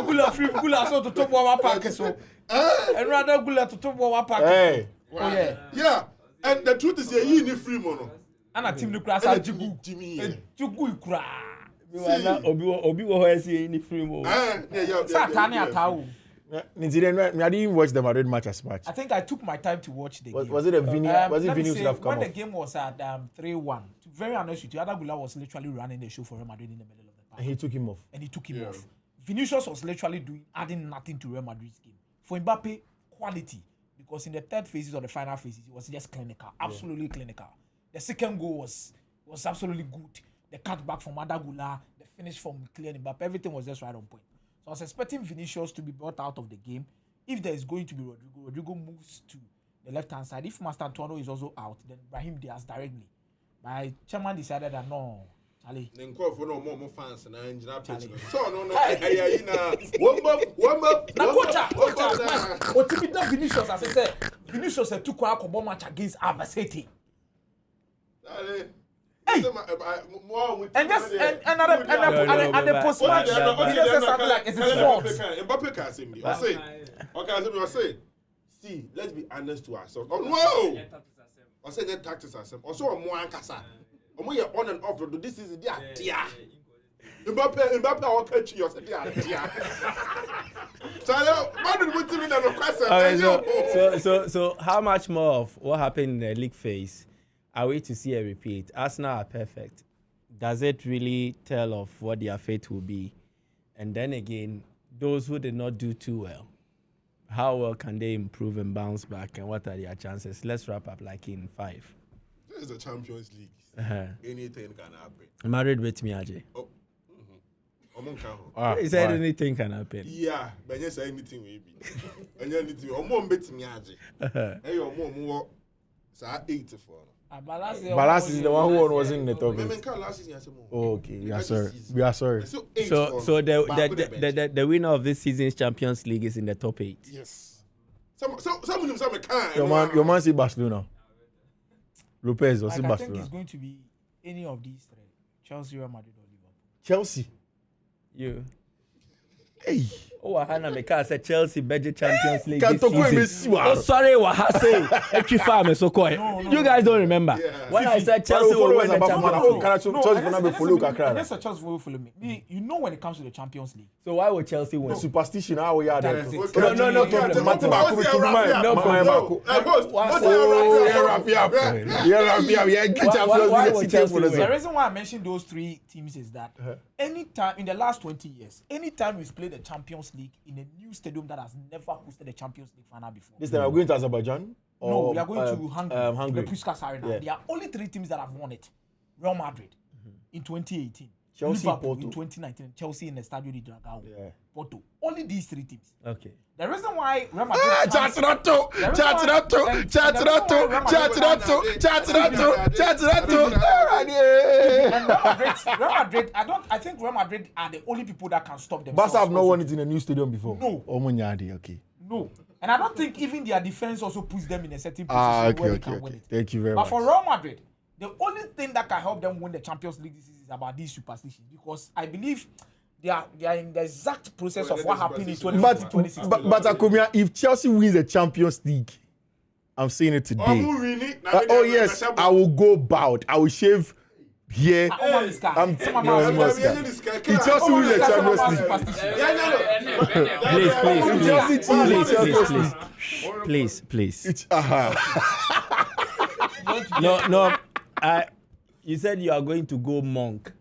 gula free gula so to top one pack so. And rather gula to top one pack. Hey. Oh yeah. Yeah. And the truth is, you need free mono. And a team the class are Jibu. Jibu kura. Obi wo see any free mo. Satani atau. I didn't even watch the Madrid match as much. I think I took my time to watch the game. Was it a Vini? Was it Vini should have come when off? the game was at 3-1, to be very honest with you, Adagula was literally running the show for Real Madrid in the middle of the park. And he took him off. Vinicius was literally adding nothing to Real Madrid's game. For Mbappe, quality. Because in the third phases or the final phases, it was just clinical. Absolutely clinical. The second goal was absolutely good. The cutback from Adagula, the finished from clearing, but everything was just right on point. So I was expecting Vinicius to be brought out of the game. If there is going to be Rodrigo moves to the left-hand side. If Master Antonio is also out, then Brahim Diaz directly. My chairman decided that no, Charlie. Then call for no more fans and engineer pitch. Charlie. So no, warm up. Coach, what typical Vinicius, as I said, Vinicius had 2 combo match against Albacete. Hey, and just and the post match, he just something like it's his fault. Mbappe can say me. I say, see, let's be honest to ourselves. Oh no! I say that tactics ourselves. Also, I'm more ankasa. I'm more on and off. This is the idea. Mbappe, I will catch you. So how much more of what happened in the league phase are we to see a repeat? Arsenal are perfect. Does it really tell of what their fate will be? And then again, those who did not do too well, how well can they improve and bounce back? And what are their chances? Let's wrap up like in 5. This is the Champions League. Anything can happen. Married with me, Ajay. Oh. He said anything can happen. Yeah, but yes, anything will be. And anything. I'm betting me, Ajay. Hey, I'm 84. Balas is the one who was in the top. Okay, we are sorry. So the winner of this season's Champions League is in the top 8. Yes. Some Your man say Barcelona. Lopez or I Barcelona. think it's going to be any of these 3: Chelsea, Real Madrid, or Liverpool. Chelsea. You. Hey. Oh, Hannah Meka said Chelsea budget Champions League Can't this talk season. with me. Oh, sorry, Wahase. You guys don't remember. Yeah. When I said Chelsea will win the Champions League. Yes, Chelsea will follow me. You know when it comes to the Champions League. So why would Chelsea win? Superstition, how we are there. That is it. No problem. The reason why I mentioned those 3 teams is that anytime in the last 20 years, anytime we've played the Champions League in a new stadium that has never hosted the Champions League final before. This time we're going to Azerbaijan? No, we are going to Hungary. The Puskas Arena. Yeah. There are only 3 teams that have won it. Real Madrid in 2018. Chelsea, Liverpool Porto. in 2019. Chelsea in the Stadio di Dragao. Yeah. Porto. Only these 3 teams. Okay. The reason why Real Madrid Real Madrid, I think Real Madrid are the only people that can stop them. Barca have not won it in a new stadium before. No. Okay. No. And I don't think even their defense also puts them in a certain position where they can win it. Thank you very But much. for Real Madrid, the only thing that can help them win the Champions League this season is about these superstitions, because I believe they are in the exact process of what happened in 2016. But Akomea, if Chelsea wins the Champions League, I'm saying it today. Oh yes, I will go bowed. I will shave here. If Chelsea wins the Champions League, Please. No. You said you are going to go monk.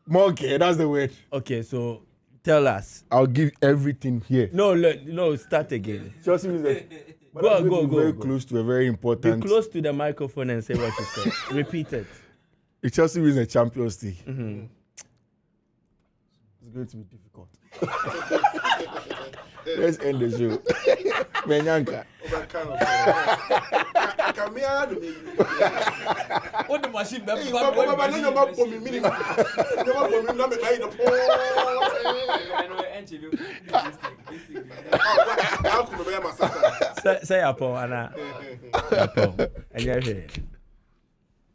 Monkey, that's the word. Okay, so tell us. I'll give everything here. No, start again. Chelsea wins the. Go. Very close to a very important. Be close to the microphone and say what you said. Repeat it. If Chelsea wins the Champions League, it's going to be difficult. Let's end the show. Menyanka. What the machine? Say Apo, Anna. Apo.